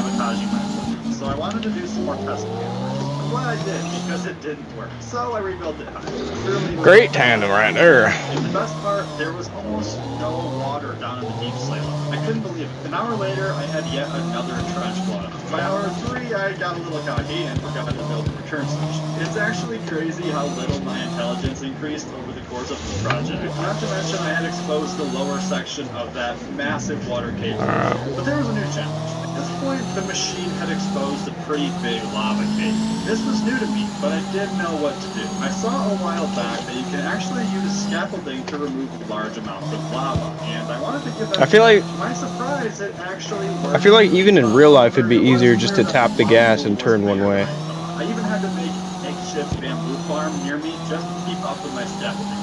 So I wanted to do some more testing. I'm glad I did, because it didn't work. So I rebuilt it high. Great tandem right there. And the best part, there was almost no water down in the deep slate level. I couldn't believe it. An hour later, I had yet another trench blown up. By hour 3, I got a little cocky and forgot to build a return station. It's actually crazy how little my intelligence increased over the course of this project. Not to mention, I had exposed the lower section of that massive water cable. But there was a new challenge. At this point, the machine had exposed a pretty big lava cave. This was new to me, but I didn't know what to do. I saw a while back that you can actually use scaffolding to remove large amounts of lava, and I wanted to give that to my surprise, it actually worked. I feel like even in real life it'd be easier just to tap the gas and turn one way. I even had to make a makeshift bamboo farm near me just to keep up with my scaffolding.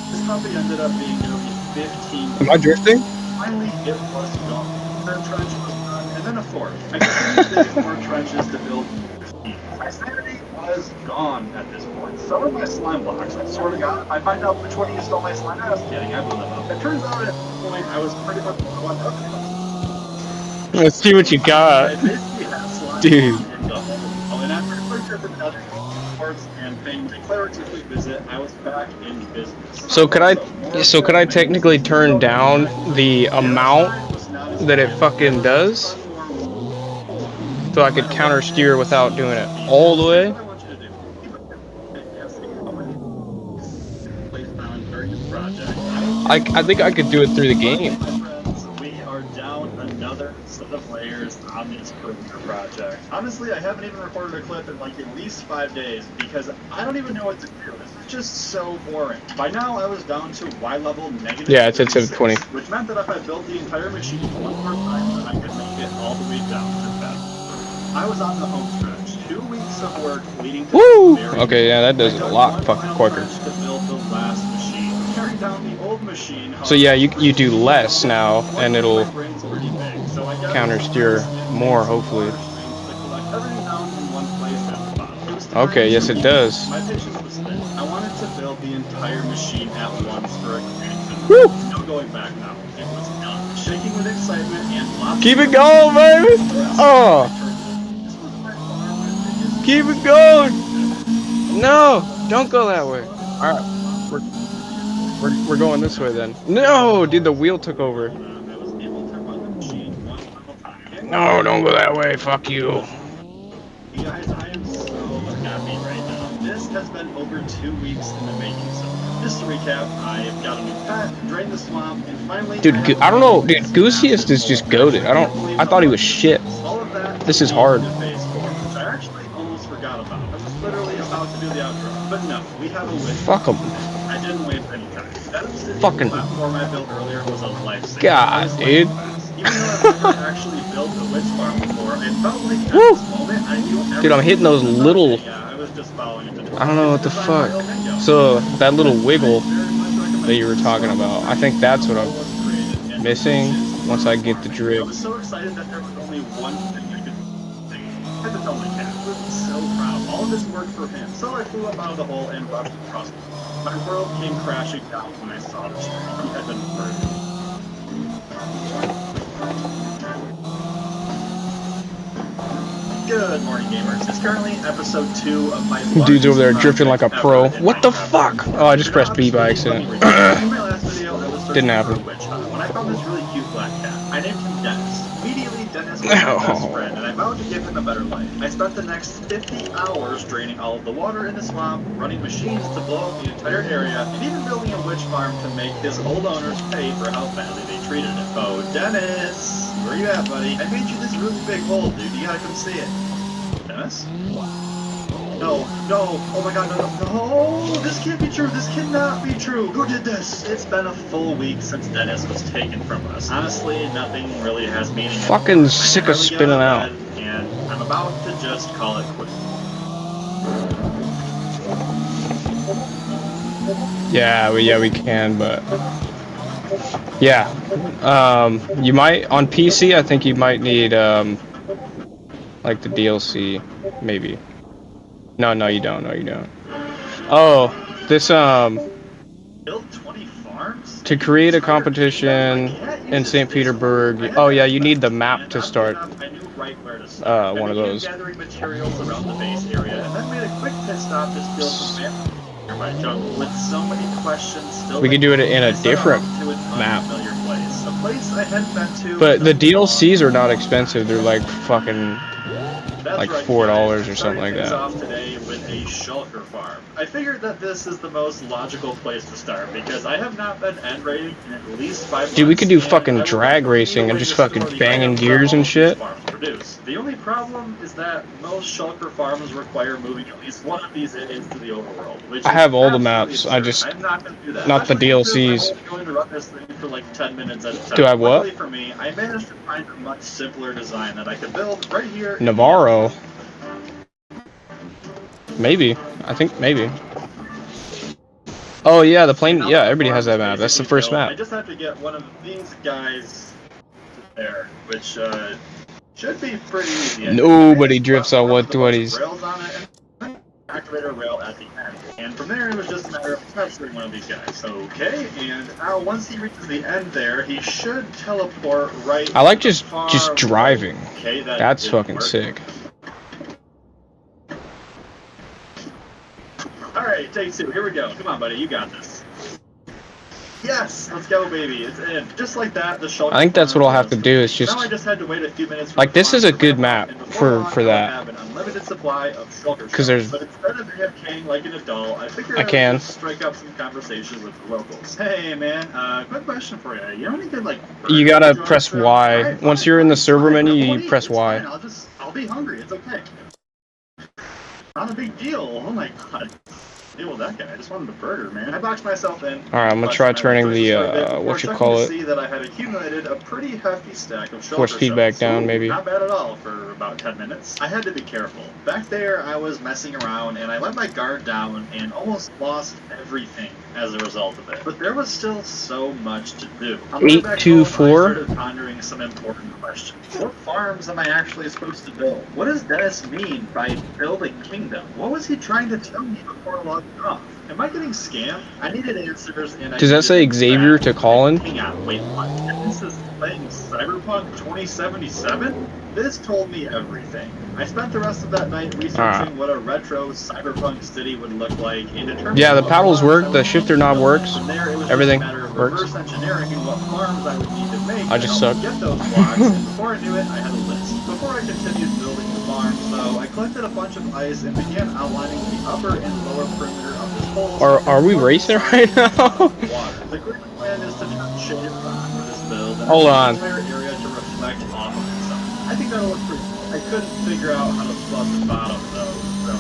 This probably ended up being nearly 15 Am I drifting? Finally, it was gone. Third trench was done, and then a fourth. I continued digging more trenches to build. My sanity was gone at this point. Some of my slime blocks, I swear to God, I find out which one used all my slime. I was kidding, I blew them up. It turns out at this point, I was pretty much one up. Let's see what you got. Dude. And after a quick trip to other ports and paying the clerics a quick visit, I was back in business. So could I technically turn down the amount that it fucking does? So I could counter steer without doing it all the way? I think I could do it through the game. We are down another set of layers on this project. Honestly, I haven't even recorded a clip in like at least 5 days because I don't even know what to do. This is just so boring. By now, I was down to Y level negative. Yeah, it's at 720. Which meant that if I built the entire machine one more time, then I could make it all the way down to that. I was on the home stretch. 2 weeks of work leading to woo! Okay, yeah, that does it a lot fucking quicker. To build the last machine. Tearing down the old machine. So yeah, you do less now, and it'll counter steer more, hopefully. Okay, yes it does. My patience was thin. I wanted to build the entire machine at once for a creation. Woo! No going back now. It was done. Shaking with excitement and lots Keep it going, baby! Oh! Keep it going! No! Don't go that way. Alright. We're going this way then. No! Dude, the wheel took over. No, don't go that way. Fuck you. You guys, I am so happy right now. This has been over 2 weeks in the making. So, just to recap, I've got a new pet, drained the swamp, and finally. Dude, I don't know. Dude, Goosiest is just goated. I thought he was shit. All of that. This is hard. Phase 4, which I actually almost forgot about. I was literally about to do the outro, but no, we have a win. Fuck him. I didn't waste any time. That fucking platform I built earlier was a lifesaver. God, dude. Even though I've never actually built a witch farm before, it felt like at Woo! this moment I knew everything. Dude, I'm hitting those little. Yeah, I was just following it. I don't know what the fuck. So that little wiggle that you were talking about, I think that's what I'm missing once I get the I drift. was so excited that there was only one thing I could think. I had to tell my cat. I was so proud. All of this worked for him. So I flew up out of the hole and rushed across the floor. My world came crashing down when I saw the stream. He had been murdered. Good morning, gamers. It's currently episode 2 of my Dude's over there drifting like a pro. What the fuck? Oh, I just pressed B by accident. In my last video, I was Didn't happen. when I found this really cute black cat. I named him Dennis. Immediately, Dennis was my best friend, and I vowed to give him a better life. I spent the next 50 hours draining all of the water in the swamp, running machines to blow up the entire area, and even building a witch farm to make his old owners pay for how badly they treated it. Oh, Dennis! Where you at, buddy? I made you this really big hole, dude. You gotta come see it. Dennis? No, oh my god, no, this can't be true, this cannot be true. Who did this? It's been a full week since Dennis was taken from us. Honestly, nothing really has meaning. Fucking sick of spinning out. And I'm about to just call it quits. Yeah, we can, but yeah. You might on PC. I think you might need like the DLC, maybe. No, you don't. No, you don't. Oh, this Build 20 farms? to create a competition in St. Petersburg. Oh yeah, you need the map to start. One of those. Gathering materials around the base area, and then made a quick pit stop to steal some nearby jungle. With so many questions still, we could do it in a different map. Place. A place I hadn't been to. But the DLCs are not expensive. They're like fucking like $4 or something like that. Off today with a shulker farm. I figured that this is the most logical place to start because I have not been end rating in at least 5 months. Dude, we could do fucking drag racing and just fucking banging gears and shit. The only problem is that most shulker farms require moving at least one of these into the overworld. Which I have all the maps. I just I'm not going to do that. Not the DLCs. I'm going to run this thing for like 10 minutes at a time. Do I what? Luckily for me, I managed to find a much simpler design that I could build right here. Navarro. Maybe. I think maybe. Oh yeah, the plane. Yeah, everybody has that map. That's the first map. I just have to get one of these guys to there, which should be pretty easy. Nobody drifts on 120s. Rails on it, and activator rail at the end. And from there, it was just a matter of capturing one of these guys. Okay, and now once he reaches the end there, he should teleport right. I like just driving. Okay, that's fucking sick. Alright, take 2. Here we go. Come on, buddy. You got this. Yes! Let's go, baby. It's in. Just like that, the shulker. I think that's what I'll have to do. Is just now I just had to wait a few minutes. Like this is a good map for that. Have an unlimited supply of shulker. Because there's. But instead of AFKing like an adult, I figured I can strike up some conversation with the locals. Hey, man. Quick question for you. You know any good like? You gotta press Y. Right, once you're in the server menu, you press Y. I'll be hungry. It's okay. Not a big deal. Oh my god. Deal with that guy. I just wanted a burger, man. I boxed myself in. Alright, I'm gonna try turning the what you call it. See that I had accumulated a pretty hefty stack of force feedback down, maybe. Not bad at all for about 10 minutes. I had to be careful. Back there, I was messing around and I let my guard down and almost lost everything as a result of it. But there was still so much to do. 824. I started pondering some important questions. What farms am I actually supposed to build? What does Dennis mean by build a kingdom? What was he trying to tell me before logging off? Am I getting scammed? I needed answers, and does that say Xavier to Colin? Hang on, wait, what? This is playing Cyberpunk 2077? This told me everything. I spent the rest of that night researching what a retro cyberpunk city would look like and determining. Yeah, the paddles work, the shifter knob works, there, everything works. Reverse engineering and what farms I would need to make. I just suck. Get those blocks, and before I knew it, I had a list. Before I continued building the farms, though, I collected a bunch of ice and began outlining the upper and lower perimeter of this whole. Are we racing right now? Water. The great plan is to turn shade for this build. Hold on. Entire area to reflect off of itself. I think that'll look pretty cool. I couldn't figure out how to flood the bottom though, so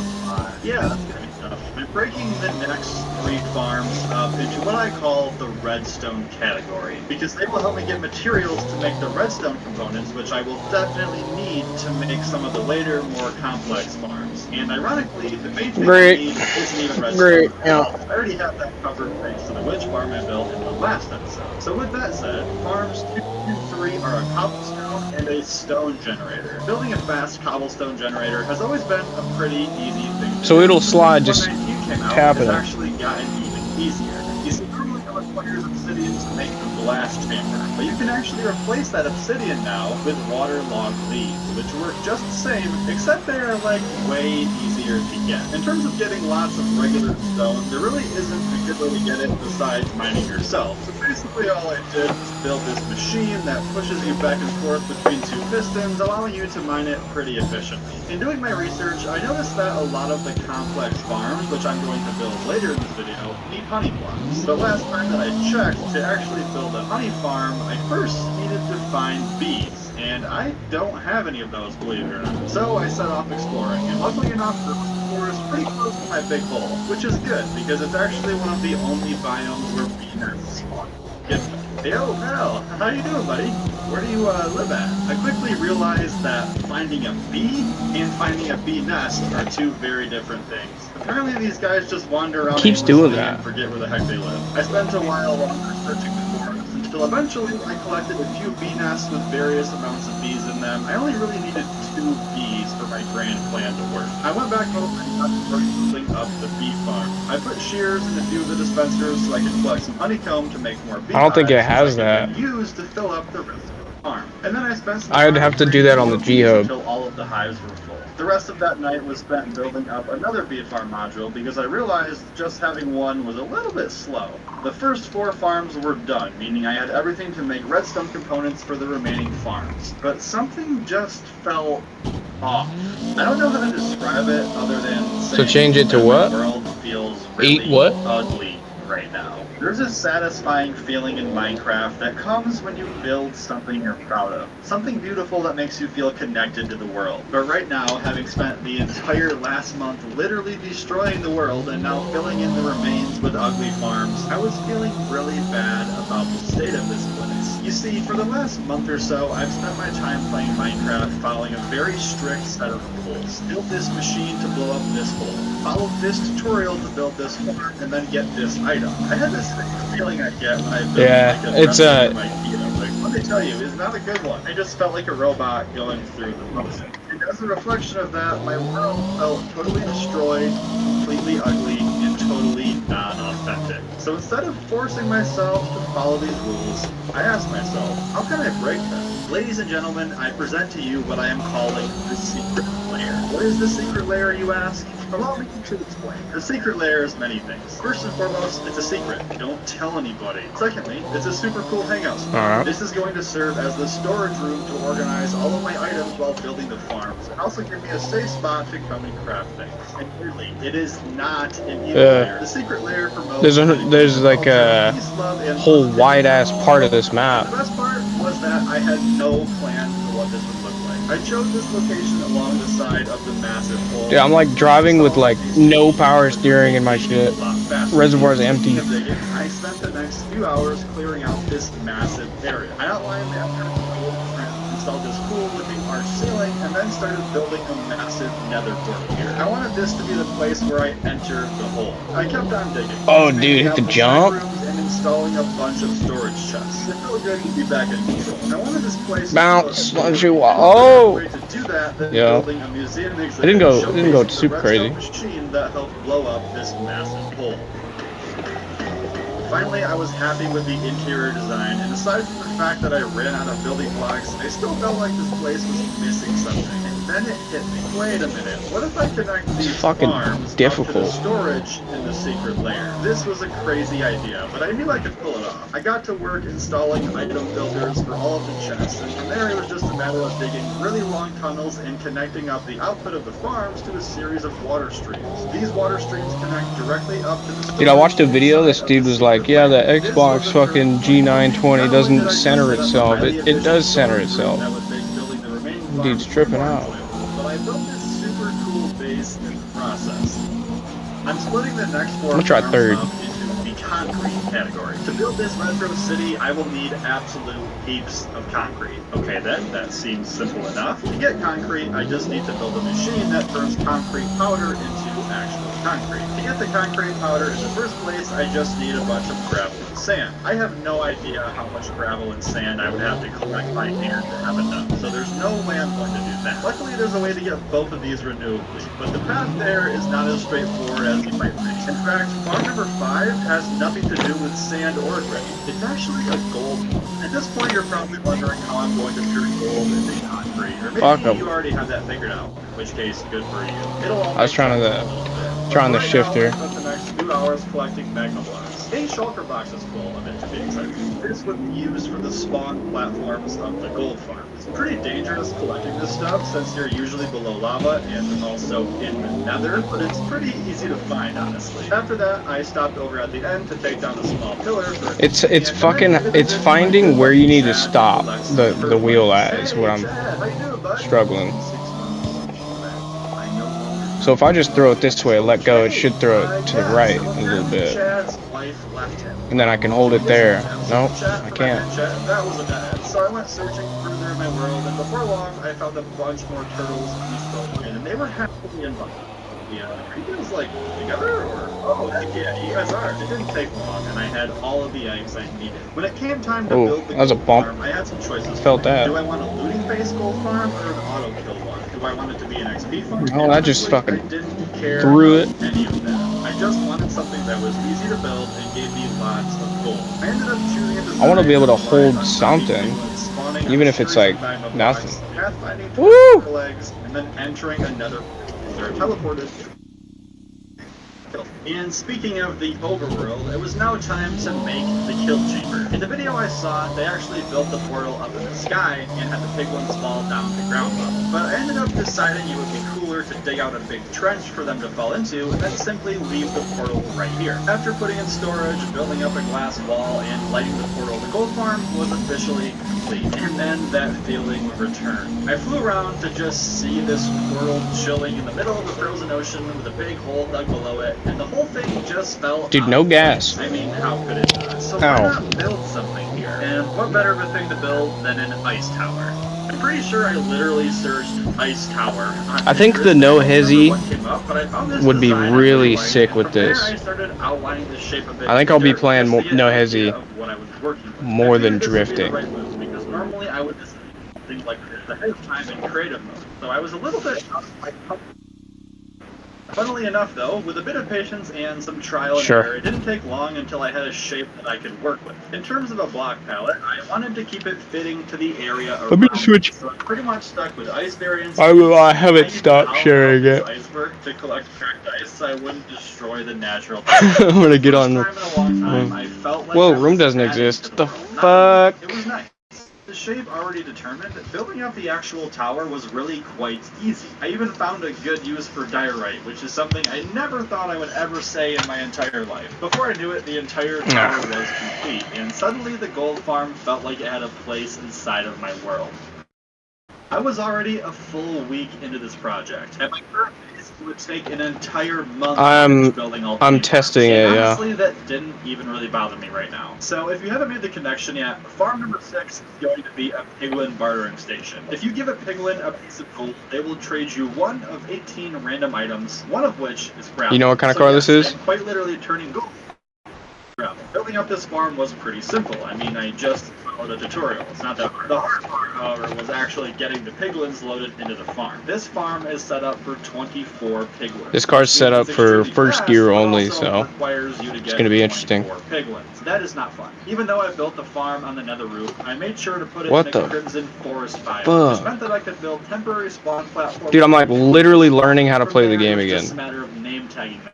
yeah, that's gonna be tough. I'm breaking the next 3 farms up into what I call the redstone category, because they will help me get materials to make the redstone components, which I will definitely need to make some of the later, more complex farms. And ironically, the main thing I need isn't even redstone. Yeah. I already have that covered thanks to the witch farm I built in the last episode. So with that said, farms 2 and 3 are a cobblestone and a stone generator. Building a fast cobblestone generator has always been a pretty easy thing. So it'll slide, just tap it. It's actually gotten even easier. You see, normally it requires obsidian to make the blast chamber, but you can actually replace that obsidian now with waterlogged leaves, which work just the same, except they are like way easier to get. In terms of getting lots of regular stone, there really isn't a good way to get it besides mining yourself. So basically all I did was build this machine that pushes you back and forth between 2 pistons, allowing you to mine it pretty efficiently. In doing my research, I noticed that a lot of the complex farms, which I'm going to build later in this video, need honey blocks. The last time that I checked, to actually build a honey farm, I first needed to find bees. And I don't have any of those, believe it or not. So I set off exploring, and luckily enough, the forest pretty close to my big hole, which is good, because it's actually one of the only biomes where bee nests spawn. Hey, oh, pal, how you doing, buddy? where do you live at? I quickly realized that finding a bee and finding a bee nest are two very different things. Apparently these guys just wander around Keeps doing that. and forget where the heck they live. I spent a while longer searching the forest until eventually I collected a few bee nests with various amounts of bees in them. I only really needed 2 bees for my grand plan to work. I went back home and got to start building up the bee farm. I put shears in a few of the dispensers so I could collect some honeycomb to make more bee I don't think it hives, has which I that. could then use to fill up the rest of the farm. And then I spent some I'd time have to do that on the breeding more bees G-Hub. until all of the hives were full. The rest of that night was spent building up another bee farm module because I realized just having one was a little bit slow. The first 4 farms were done, meaning I had everything to make redstone components for the remaining farms. But something just felt off. I don't know how to describe it other than saying So change it to that what? The world feels really 8 what? ugly right now. There's a satisfying feeling in Minecraft that comes when you build something you're proud of. Something beautiful that makes you feel connected to the world. But right now, having spent the entire last month literally destroying the world and now filling in the remains with ugly farms, I was feeling really bad about the state of this place. You see, for the last month or so, I've spent my time playing Minecraft following a very strict set of rules. Build this machine to blow up this hole. Follow this tutorial to build this farm, and then get this item. I had this feeling I get when I built it's let me tell you, it's not a good one. I just felt like a robot going through the motion. And as a reflection of that, my world felt totally destroyed, completely ugly, and totally non-authentic. So instead of forcing myself to follow these rules, I asked myself, how can I break them? Ladies and gentlemen, I present to you what I am calling the secret lair. What is the secret lair, you ask? Allow me to explain. The secret lair is many things. First and foremost, it's a secret. Don't tell anybody. Secondly, it's a super cool hangout spot. This is going to serve as the storage room to organize all of my items while building the farms, and also give me a safe spot to come and craft things. And clearly, it is not an evil lair. The secret lair promotes there's like a whole wide ass part of this map. The best part was that I had no plan for what this would look like. I chose this location along the side of the massive hole. Yeah, I'm like driving with like no power steering in my shit. Reservoir's empty. I spent the next few hours clearing out this massive area. I outlined the installed this cool looking arch ceiling, and then started building a massive nether portal here. I wanted this to be the place where I entered the hole. I kept on digging. Oh dude, hit the jump. And installing a bunch of storage chests. It felt good to be back in control. I wanted this place bounce, launch you. Oh. To do that, then Yeah. building a museum It didn't go super crazy. Machine that helped blow up this massive hole. Finally, I was happy with the interior design, and aside from the fact that I ran out of building blocks, I still felt like this place was missing something. And then it hit me. Wait a minute, what if I connect these fucking farms difficult. up to the storage in the secret lair? This was a crazy idea, but I knew I could pull it off. I got to work installing item builders for all of the chests, and from there it was just a matter of digging really long tunnels and connecting up the output of the farms to a series of water streams. These water streams connect directly up to the Dude, I watched a video, this dude was like, yeah, the Xbox fucking G920 doesn't center itself. It does center itself. Dude's tripping out. But I built this super cool base in the process. I'm splitting the next 4 I'm gonna try farms third. up into the concrete category. To build this retro city, I will need absolute heaps of concrete. Okay then, that seems simple enough. To get concrete, I just need to build a machine that turns concrete powder into actual concrete. To get the concrete powder in the first place, I just need a bunch of gravel and sand. I have no idea how much gravel and sand I would have to collect by hand to have enough, so there's no way I'm going to do that. Luckily, there's a way to get both of these renewably, but the path there is not as straightforward as you might think. In fact, farm number 5 has nothing to do with sand or granite. It's actually a gold one. At this point, you're probably wondering how I'm going to turn gold into concrete, or maybe you already have that figured out, in which case, good for you. It'll all I was trying the shifter. I spent the next 2 hours collecting magma blocks. A shulker box is full of it, to be exact. This would be used for the spawn platforms of the gold farm. It's pretty dangerous collecting this stuff since you're usually below lava and also in the nether, but it's pretty easy to find, honestly. After that, I stopped over at the end to take down a small pillar. It's finding where you need to stop the wheel at is what I'm struggling. So if I just throw it this way, let go, it should throw it to the right a little bit. wife left him. And then I can hold it there. Nope, I can't. That was a dead end. So I went searching further in my world, and before long, I found a bunch more turtles to be stolen, and they were happily invited. Yeah, are you guys like together or? Oh, heck yeah, you guys are. It didn't take long, and I had all of the eggs I needed. When it came time to build the gold farm, I had some choices. Felt that. Do I want a looting-based gold farm or an auto-kill one? Do I want it to be an XP farm? Oh, I just fucking didn't care threw it. any of that. I just wanted something that was easy to build and gave me lots of gold. I ended up choosing a design. I want to be able to hold something, even if it's like nothing. Woo! Legs, and then entering another. They're teleported. And speaking of the overworld, it was now time to make the kill chamber. In the video I saw, they actually built the portal up in the sky and had the piglins fall down to ground level. But I ended up deciding it would be cooler to dig out a big trench for them to fall into and then simply leave the portal right here. After putting in storage, building up a glass wall, and lighting the portal, the gold farm was officially complete. And then that feeling returned. I flew around to just see this world chilling in the middle of the frozen ocean with a big hole dug below it, and the whole thing just felt Dude, no gas. I mean, how could it not? So why not build something here? And what better of a thing to build than an ice tower? I'm pretty sure I literally searched ice tower. I think the no hezzy would be really sick with this. I think I'll be playing no hezzy more than drifting. Because normally I would just things like this ahead of time in creative mode. So I was a little bit out of my comfort. Funnily enough, though, with a bit of patience and some trial and error, it didn't take long until I had a shape that I could work with. In terms of a block palette, I wanted to keep it fitting to the area around. Let me switch. So I'm pretty much stuck with ice variants. I haven't stopped sharing it. Iceberg to collect cracked ice, so I wouldn't destroy the natural. I'm gonna get on. Whoa, room doesn't exist. What the fuck? It was nice. The shape already determined, building up the actual tower was really quite easy. I even found a good use for diorite, which is something I never thought I would ever say in my entire life. Before I knew it, the entire tower was complete, and suddenly the gold farm felt like it had a place inside of my world. I was already a full week into this project. At my current pace, it would take an entire month building all I'm testing it, yeah. Honestly, that didn't even really bother me right now. So if you haven't made the connection yet, farm number 6 is going to be a piglin bartering station. If you give a piglin a piece of gold, they will trade you one of 18 random items, one of which is gravel. You know what kind of car this is? Quite literally turning gold. Building up this farm was pretty simple. I mean, I just followed a tutorial. It's not that hard. The hard part, however, was actually getting the piglins loaded into the farm. This farm is set up for 24 piglins. This car's set up for first gear only, so it's going to be interesting. Piglins. That is not fun. Even though I built the farm on the nether roof, I made sure to put it in the crimson forest biome, which meant that I could build temporary spawn platforms. Dude, I'm like literally learning how to play the game again. It's just a matter of name tagging them.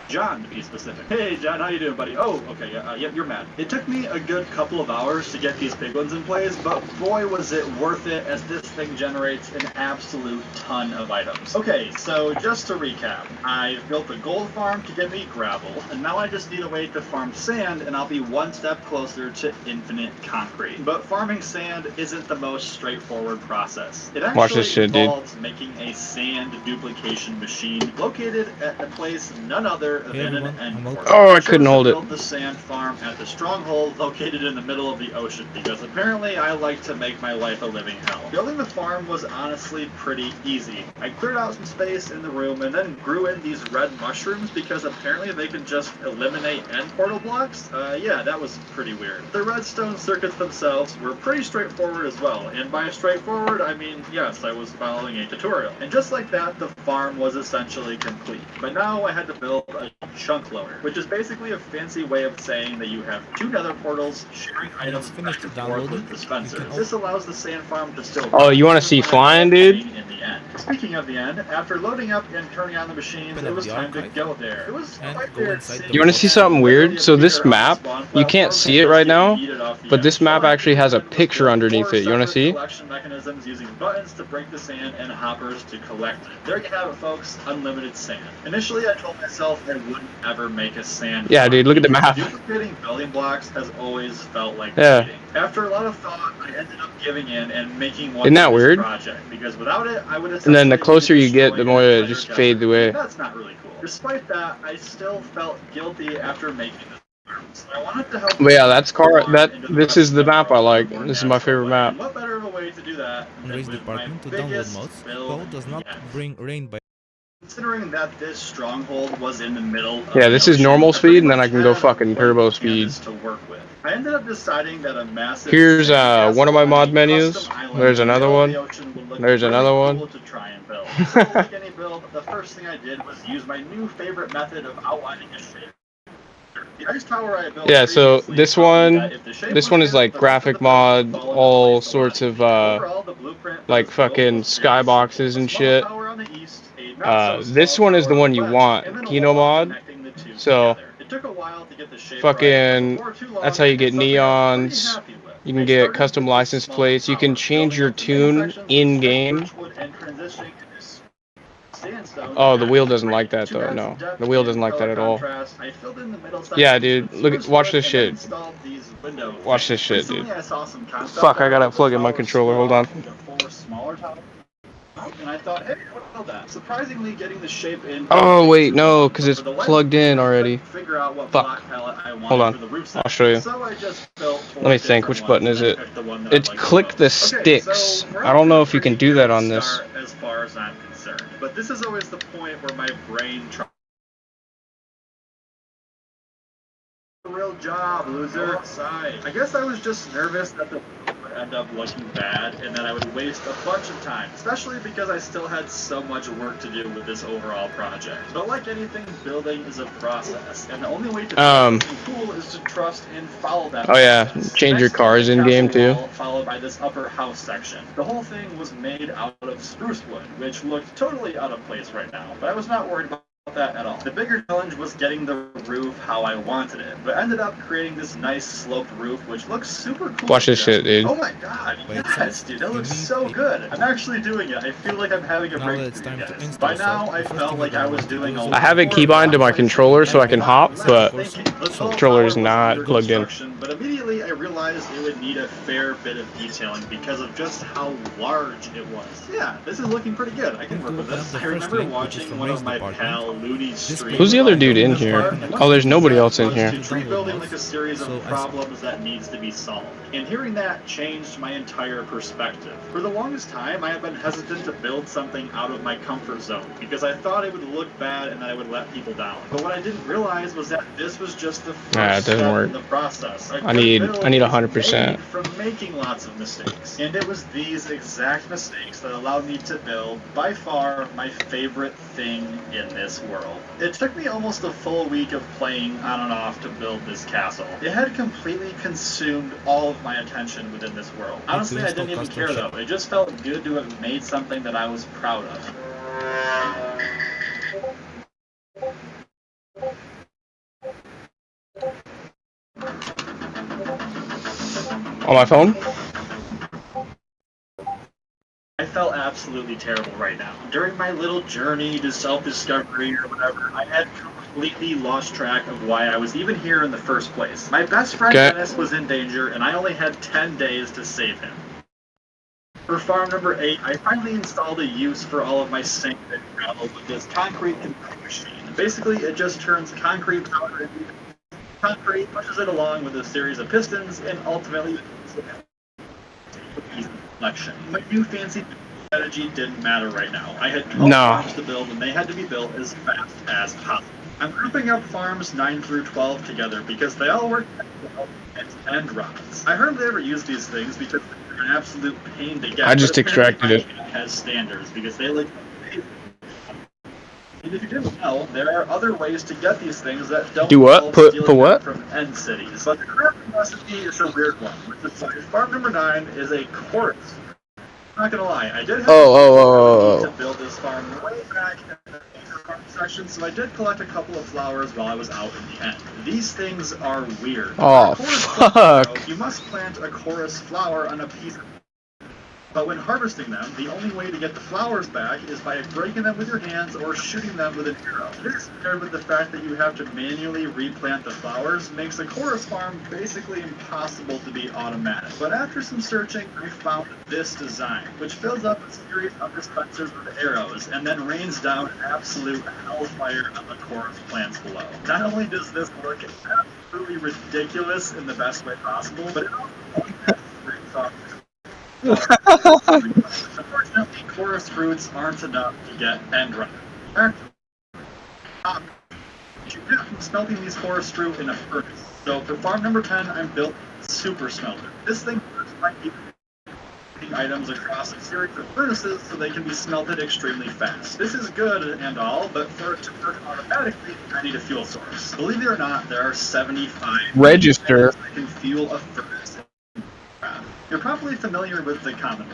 John, to be specific. Hey, John, how you doing, buddy? Oh, okay, yeah, you're mad. It took me a good couple of hours to get these piglins in place, but boy, was it worth it, as this thing generates an absolute ton of items. Okay, so just to recap, I built a gold farm to get me gravel, and now I just need a way to farm sand, and I'll be one step closer to infinite concrete. But farming sand isn't the most straightforward process. It actually involves making a sand duplication machine located at a place none other than an end port. Oh, I couldn't hold it. Build the sand farm at the stronghold located in the middle of the ocean, because apparently I like to make my life a living hell. Building the farm was honestly pretty easy. I cleared out some space in the room and then grew in these red mushrooms because apparently they can just eliminate end portal blocks. Yeah, that was pretty weird. The redstone circuits themselves were pretty straightforward as well, and by straightforward I mean, yes, I was following a tutorial. And just like that, the farm was essentially complete. But now I had to build a chunk loader, which is basically a fancy way of saying that you have two nether portals sharing items back and forth with dispensers. This allows the sand farm to still... Oh, you want to see flying, dude? In the end. Speaking of the end, after loading up and turning on the machines, it was time to go there. It was quite weird. You want to see something weird? So this map, you can't see it right now, but this map actually has a picture underneath it. You want to see? Collection mechanisms using buttons to break the sand and hoppers to collect it. There you have it, folks. Unlimited sand. Initially, I told myself I wouldn't ever make a sand farm. Dude, look at the map. Duplicating building blocks has always felt like cheating. After a lot of thought, I ended up giving in and making one. Isn't that weird? Project, because without it, I would. And then the closer you get, the more it just fades away. That's not really cool. Despite that, I still felt guilty after making this. So I wanted to help. But yeah, that's car. This is the map I like. This is my favorite map. What better of a way to do that than Race with department my to download biggest mods. build Code does not yet. bring rain by. Considering that this stronghold was in the middle of Yeah, this is ocean, normal I speed, pretty and then I much can go had fucking a turbo blank speed. canvas to work with. I ended up deciding that a massive Here's sand one of my castle mod on a menus. custom island There's in the another middle of one. the ocean would look There's really another cool one. to try and build. So, like any build, the first thing I did was use my new favorite method of outlining a shape. The ice tower I built Yeah, so previously this taught me one, that if the shape this was one is there, like the rest of the graphic build would mod, fall into all place sorts of Overall, the blueprint for like this build fucking was very skyboxes simple. A and small shit. tower on the east, a not so This small one is the tower on one the you west, want, and then a Kino wall mod. connecting the two So together. It took a while to get the shape right, fucking, but before too long, that's how you I get did something I was pretty neons. happy with. You can I get started custom with this license small plates. You can tower, change building your up the main tune sections in with game. birchwood and transitioning into sandstone. Oh, the wheel doesn't like that though. To add No, some depth the wheel and doesn't like that color at all. contrast, I filled in the middle Yeah, sections dude. with Look, spruce watch wood this and then shit. installed these window Watch this frames. shit, dude. Recently, I saw some concept Fuck, I art gotta of the plug in my tower controller. split Hold off on. into 4 smaller towers. And I thought, hey, I would build that. Surprisingly, getting the shape in. Oh wait, no, because because it's plugged in already. Figure out what Fuck. block palette I Hold wanted on. for the roof I'll section. show you. So I just built 4 Let me think. different Which button ones is and it? then picked the one that It's I liked click the most. sticks. So we're I off don't to know a if you can pretty do that good on this. start as far as I'm concerned. But this is always the point where my brain tries. Real job, loser. Sigh. I guess I was just nervous that the would end up looking bad and that I would waste a bunch of time, especially because I still had so much work to do with this overall project. But like anything, building is a process, and the only way to build something cool is to trust and follow that process. Change your Next came cars the in game castle too. wall, followed by this upper house section. The whole thing was made out of spruce wood, which looked totally out of place right now, but I was not worried about that at all. The bigger challenge was getting the roof how I wanted it, but ended up creating this nice sloped roof which looks super cool. Watch this shit, dude. Oh my god, yes, dude, that looks so good. I'm actually doing it. I feel like I'm having a breakthrough, guys. By now, I felt like I was doing a lot. I have it keybind to my controller so I can hop, but controller is not plugged in. But immediately I realized it would need a fair bit of detailing because of just how large it was. Yeah, this is looking pretty good. I can work with this. I remember watching one of my pal Looney's streams. Who's the other dude in here? Oh, there's nobody else in here. Rebuilding like a series of problems that needs to be solved. And hearing that changed my entire perspective. For the longest time, I have been hesitant to build something out of my comfort zone because I thought it would look bad and that I would let people down. But what I didn't realize was that this was just the first step in the process. I need 100%. From making lots of mistakes. And it was these exact mistakes that allowed me to build, by far, my favorite thing in this world. It took me almost a full week of playing on and off to build this castle. It had completely consumed all of my attention within this world. Honestly, I didn't even care though. It just felt good to have made something that I was proud of. On my phone? I felt absolutely terrible right now. During my little journey to self-discovery or whatever, I had completely lost track of why I was even here in the first place. My best friend Dennis was in danger, and I only had 10 days to save him. For farm number 8, I finally installed a use for all of my sand and gravel with this concrete converting machine. Basically, it just turns concrete powder into concrete, pushes it along with a series of pistons, and ultimately collection. My new fancy strategy didn't matter right now. I had 12 farms to build, and they had to be built as fast as possible. I'm grouping up farms 9 through 12 together because they all work as end rods. I hardly ever use these things because they're an absolute pain to get. I just extracted it. It has standards because they look amazing. And if you didn't know, there are other ways to get these things that don't do what? Put what? From end cities. But the crafting recipe is a weird one. Farm number 9 is a chorus. I'm not gonna lie, I did have to build this farm way back in the farm section, so I did collect a couple of flowers while I was out in the end. These things are weird. Oh, fuck. You must plant a chorus flower on a piece of But when harvesting them, the only way to get the flowers back is by breaking them with your hands or shooting them with an arrow. This, paired with the fact that you have to manually replant the flowers, makes a chorus farm basically impossible to be automatic. But after some searching, I found this design, which fills up a series of dispensers with arrows and then rains down absolute hellfire on the chorus plants below. Not only does this look absolutely ridiculous in the best way possible, but it also brings off. Unfortunately, chorus fruits aren't enough to get end run. You get from smelting these chorus fruit in a furnace. So for farm number 10, I'm built super smelter. This thing works by keeping items across a series of furnaces so they can be smelted extremely fast. This is good and all, but for it to work automatically, I need a fuel source. Believe it or not, there are 75 register that can fuel a furnace. You're probably familiar with the common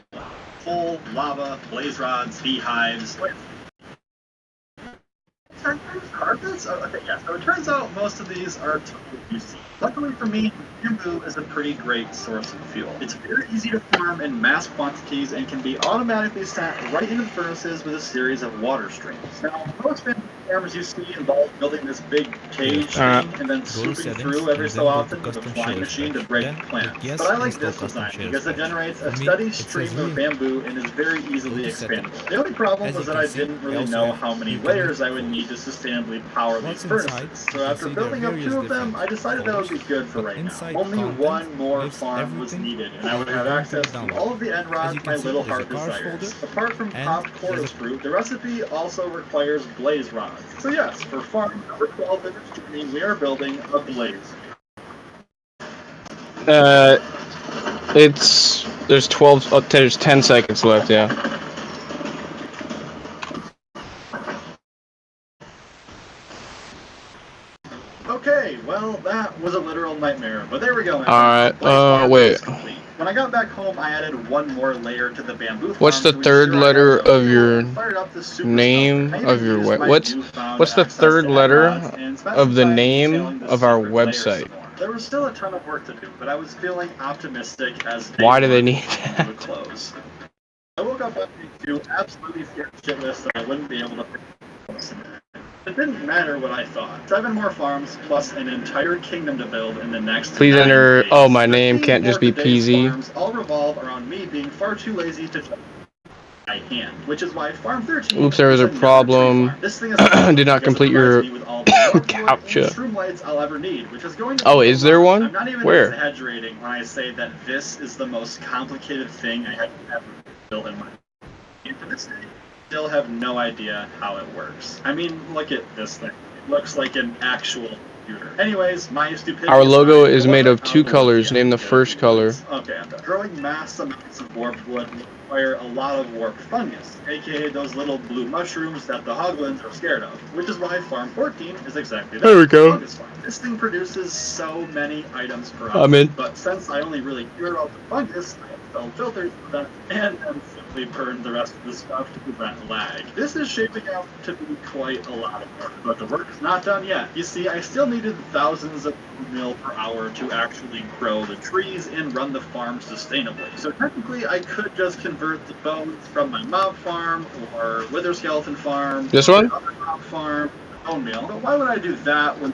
coal, lava, blaze rods, beehives. Carpets? Oh, okay, yeah. So it turns out most of these are totally useless. Luckily for me, bamboo is a pretty great source of fuel. It's very easy to farm in mass quantities and can be automatically sent right into furnaces with a series of water streams. Now, most bamboo farms you see involve building this big cage thing and then swooping through every so often with a flying machine to break plants. But I like this design because it generates a steady stream of bamboo and is very easily expandable. The only problem was that I didn't really know how many layers I would need to sustainably power these furnaces. So after building up 2 of them, I decided that would be good for right now. Only 1 more farm was needed, and I would have access to all of the end rods my little heart desires. Apart from popped chorus fruit, the recipe also requires blaze rods. So yes, for farm number 12 in the journey, we are building a blaze. There's 10 seconds left, yeah. Okay, well, that was a literal nightmare, but there we go. Alright, wait. When I got back home, I added 1 more layer to the bamboo farm. What's the third letter of your name of your what's the third letter of the name of our website? There was still a ton of work to do, but I was feeling optimistic as why do they need that? Would close. I woke up one day to absolutely scared shitless that I wouldn't be able to fix it. It didn't matter what I thought. 7 more farms plus an entire kingdom to build in the next. Please enter. days. Oh, my name can't just be PZ. Farms all revolve around me being far too lazy to by hand, which is why Farm 13. Oops, there was a problem. This thing is did not complete your captcha. Streamlights I'll ever need, which is going to. Oh, is there one? I'm not even Where? Exaggerating when I say that this is the most complicated thing I have ever built in my life. And to this day, still have no idea how it works. I mean, look at this thing. It looks like an actual computer. Anyways, my stupidity. Our logo is made of 2 colors. Name the first color. Okay, I'm done. Growing mass amounts of warped wood require a lot of warped fungus, aka those little blue mushrooms that the hoglins are scared of, which is why Farm 14 is exactly that. There we go. Fungus farm. This thing produces so many items per hour. But since I only really care about the fungus, I installed filters for that and simply burned the rest of the stuff to prevent lag. This is shaping out to be quite a lot of work, but the work is not done yet. You see, I still needed thousands of mil per hour to actually grow the trees and run the farm sustainably. So technically, I could just convert the bones from my mob farm or wither skeleton farm. This one? Other mob farm, bone meal. But why would I do that when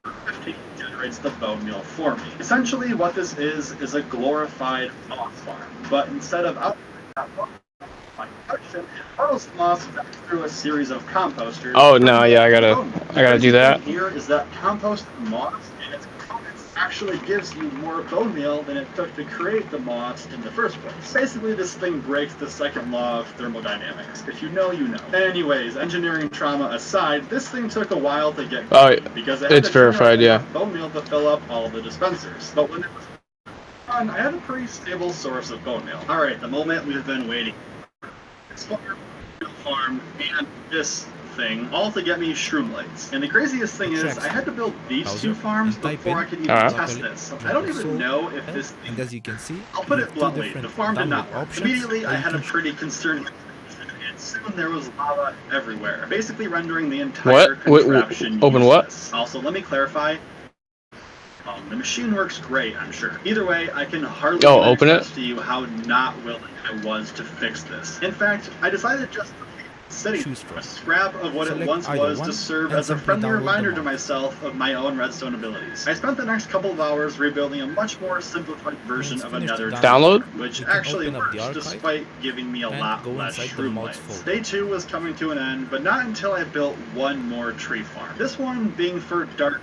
Farm 15 generates the bone meal for me? Essentially, what this is a glorified moss farm. But instead of outputting that my production, it funnels moss back through a series of composters. Oh no, yeah, I gotta do that. Here is that compost moss and its components actually gives you more bone meal than it took to create the moss in the first place. Basically, this thing breaks the second law of thermodynamics. If you know, you know. Anyways, engineering trauma aside, this thing took a while to get going because it's verified, yeah. Bone meal to fill up all the dispensers. But when it was done, I had a pretty stable source of bone meal. All right, the moment we've been waiting. Farm and this thing, all to get me shroom lights. And the craziest thing is, I had to build these 2 farms before I could even test this. So I don't even know if this thing, and as you can see, I'll put it bluntly, the farm did not work. Immediately, I had a pretty concerning and soon there was lava everywhere, basically rendering the entire contraption Open useless. Also, let me clarify, The machine works great, I'm sure. Either way, I can hardly open it. to you how not willing I was to fix this. In fact, I decided just sitting a scrap of what it once was to serve as a friendly reminder to myself of my own redstone abilities. I spent the next couple of hours rebuilding a much more simplified version of another download, which actually works despite giving me a lot less shroom lights. Day 2 was coming to an end, but not until I built one more tree farm. This one being for dark.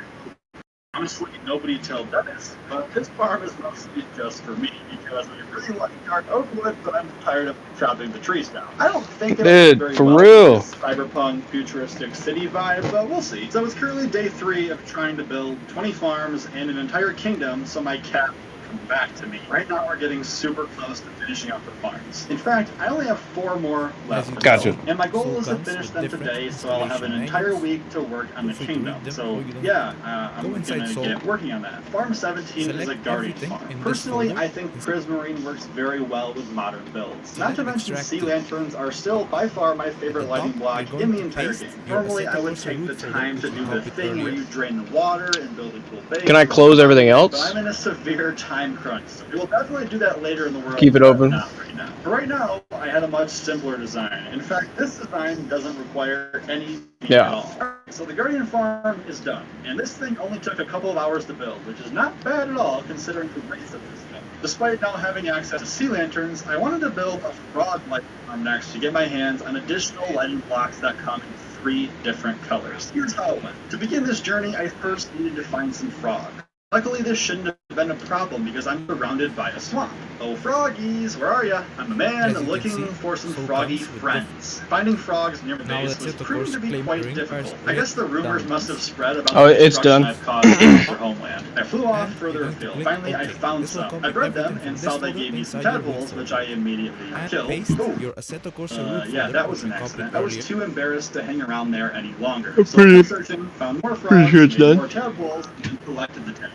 Honestly, nobody told Dennis, but this farm is mostly just for me because I really like dark oak wood, but I'm tired of chopping the trees down. I don't think it's very well cyberpunk futuristic city vibe, but we'll see. So it's currently day 3 of trying to build 20 farms and an entire kingdom so my cat come back to me. Right now we're getting super close to finishing up the farms. In fact, I only have 4 more left. Gotcha. And my goal is to finish them today, so I'll have an entire week to work on the kingdom. So yeah, I'm gonna get working on that. Farm 17 is a guardian farm. Personally, I think Prismarine works very well with modern builds. Not to mention sea lanterns are still by far my favorite lighting block in the entire game. Normally I would take the time to do the thing where you drain the water and build a cool base. Can I close everything else? But I'm in a severe time crunch, so we'll definitely do that later in the world. Keep it open. Not right now. But right now, I had a much simpler design. In fact, this design doesn't require any at all. Alright, so the Guardian Farm is done, and this thing only took a couple of hours to build, which is not bad at all considering the race of this thing. Despite now having access to sea lanterns, I wanted to build a frog lighting farm next to get my hands on additional lighting blocks that come in 3 different colors. Here's how it went. To begin this journey, I first needed to find some frog. Luckily, this shouldn't have been a problem because I'm surrounded by a swamp. Oh, froggies, where are ya? I'm a man looking for some froggy friends. Finding frogs near my base was proving to be quite difficult. I guess the rumors must have spread about the destruction I've caused for Homeland. I flew off further afield. Finally, I found some. I bred them and saw they gave me some tadpoles, which I immediately killed. Oh, yeah, that was an accident. I was too embarrassed to hang around there any longer. So I kept searching, found more frogs, made more tadpoles, and collected the tadpoles.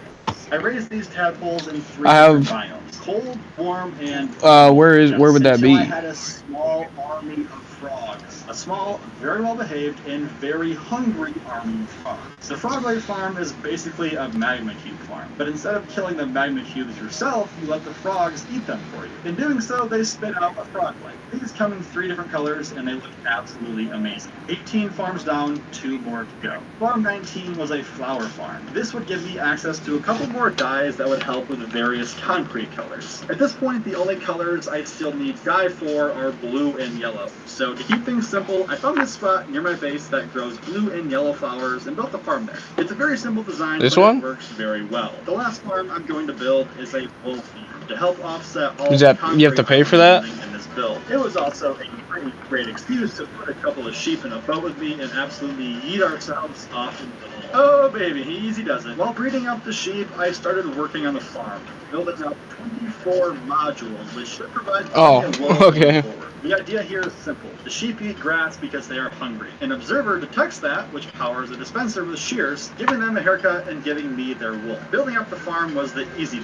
I raised these tadpoles in 3 different biomes: cold, warm, and where would that be? I had a small army of frogs. A small, very well behaved, and very hungry army of frogs. The frog light farm is basically a magma cube farm, but instead of killing the magma cubes yourself, you let the frogs eat them for you. In doing so, they spit out a frog light. These come in 3 different colors, and they look absolutely amazing. 18 farms down, 2 more to go. Farm 19 was a flower farm. This would give me access to a couple more dyes that would help with various concrete colors. At this point, the only colors I still need dye for are blue and yellow. So to keep things simple, I found this spot near my base that grows blue and yellow flowers and built a farm there. It's a very simple design, but it works very well. The last farm I'm going to build is a wool farm to help offset all the concrete you have to pay for that? in this build. It was also a pretty great excuse to put a couple of sheep in a boat with me and absolutely yeet ourselves off into the hole. Oh baby, he easy does it. While breeding up the sheep, I started working on the farm, building up 24 modules, which should provide wool going forward. The idea here is simple. The sheep eat grass because they are hungry. An observer detects that, which powers a dispenser with shears, giving them a haircut and giving me their wool. Building up the farm was the easy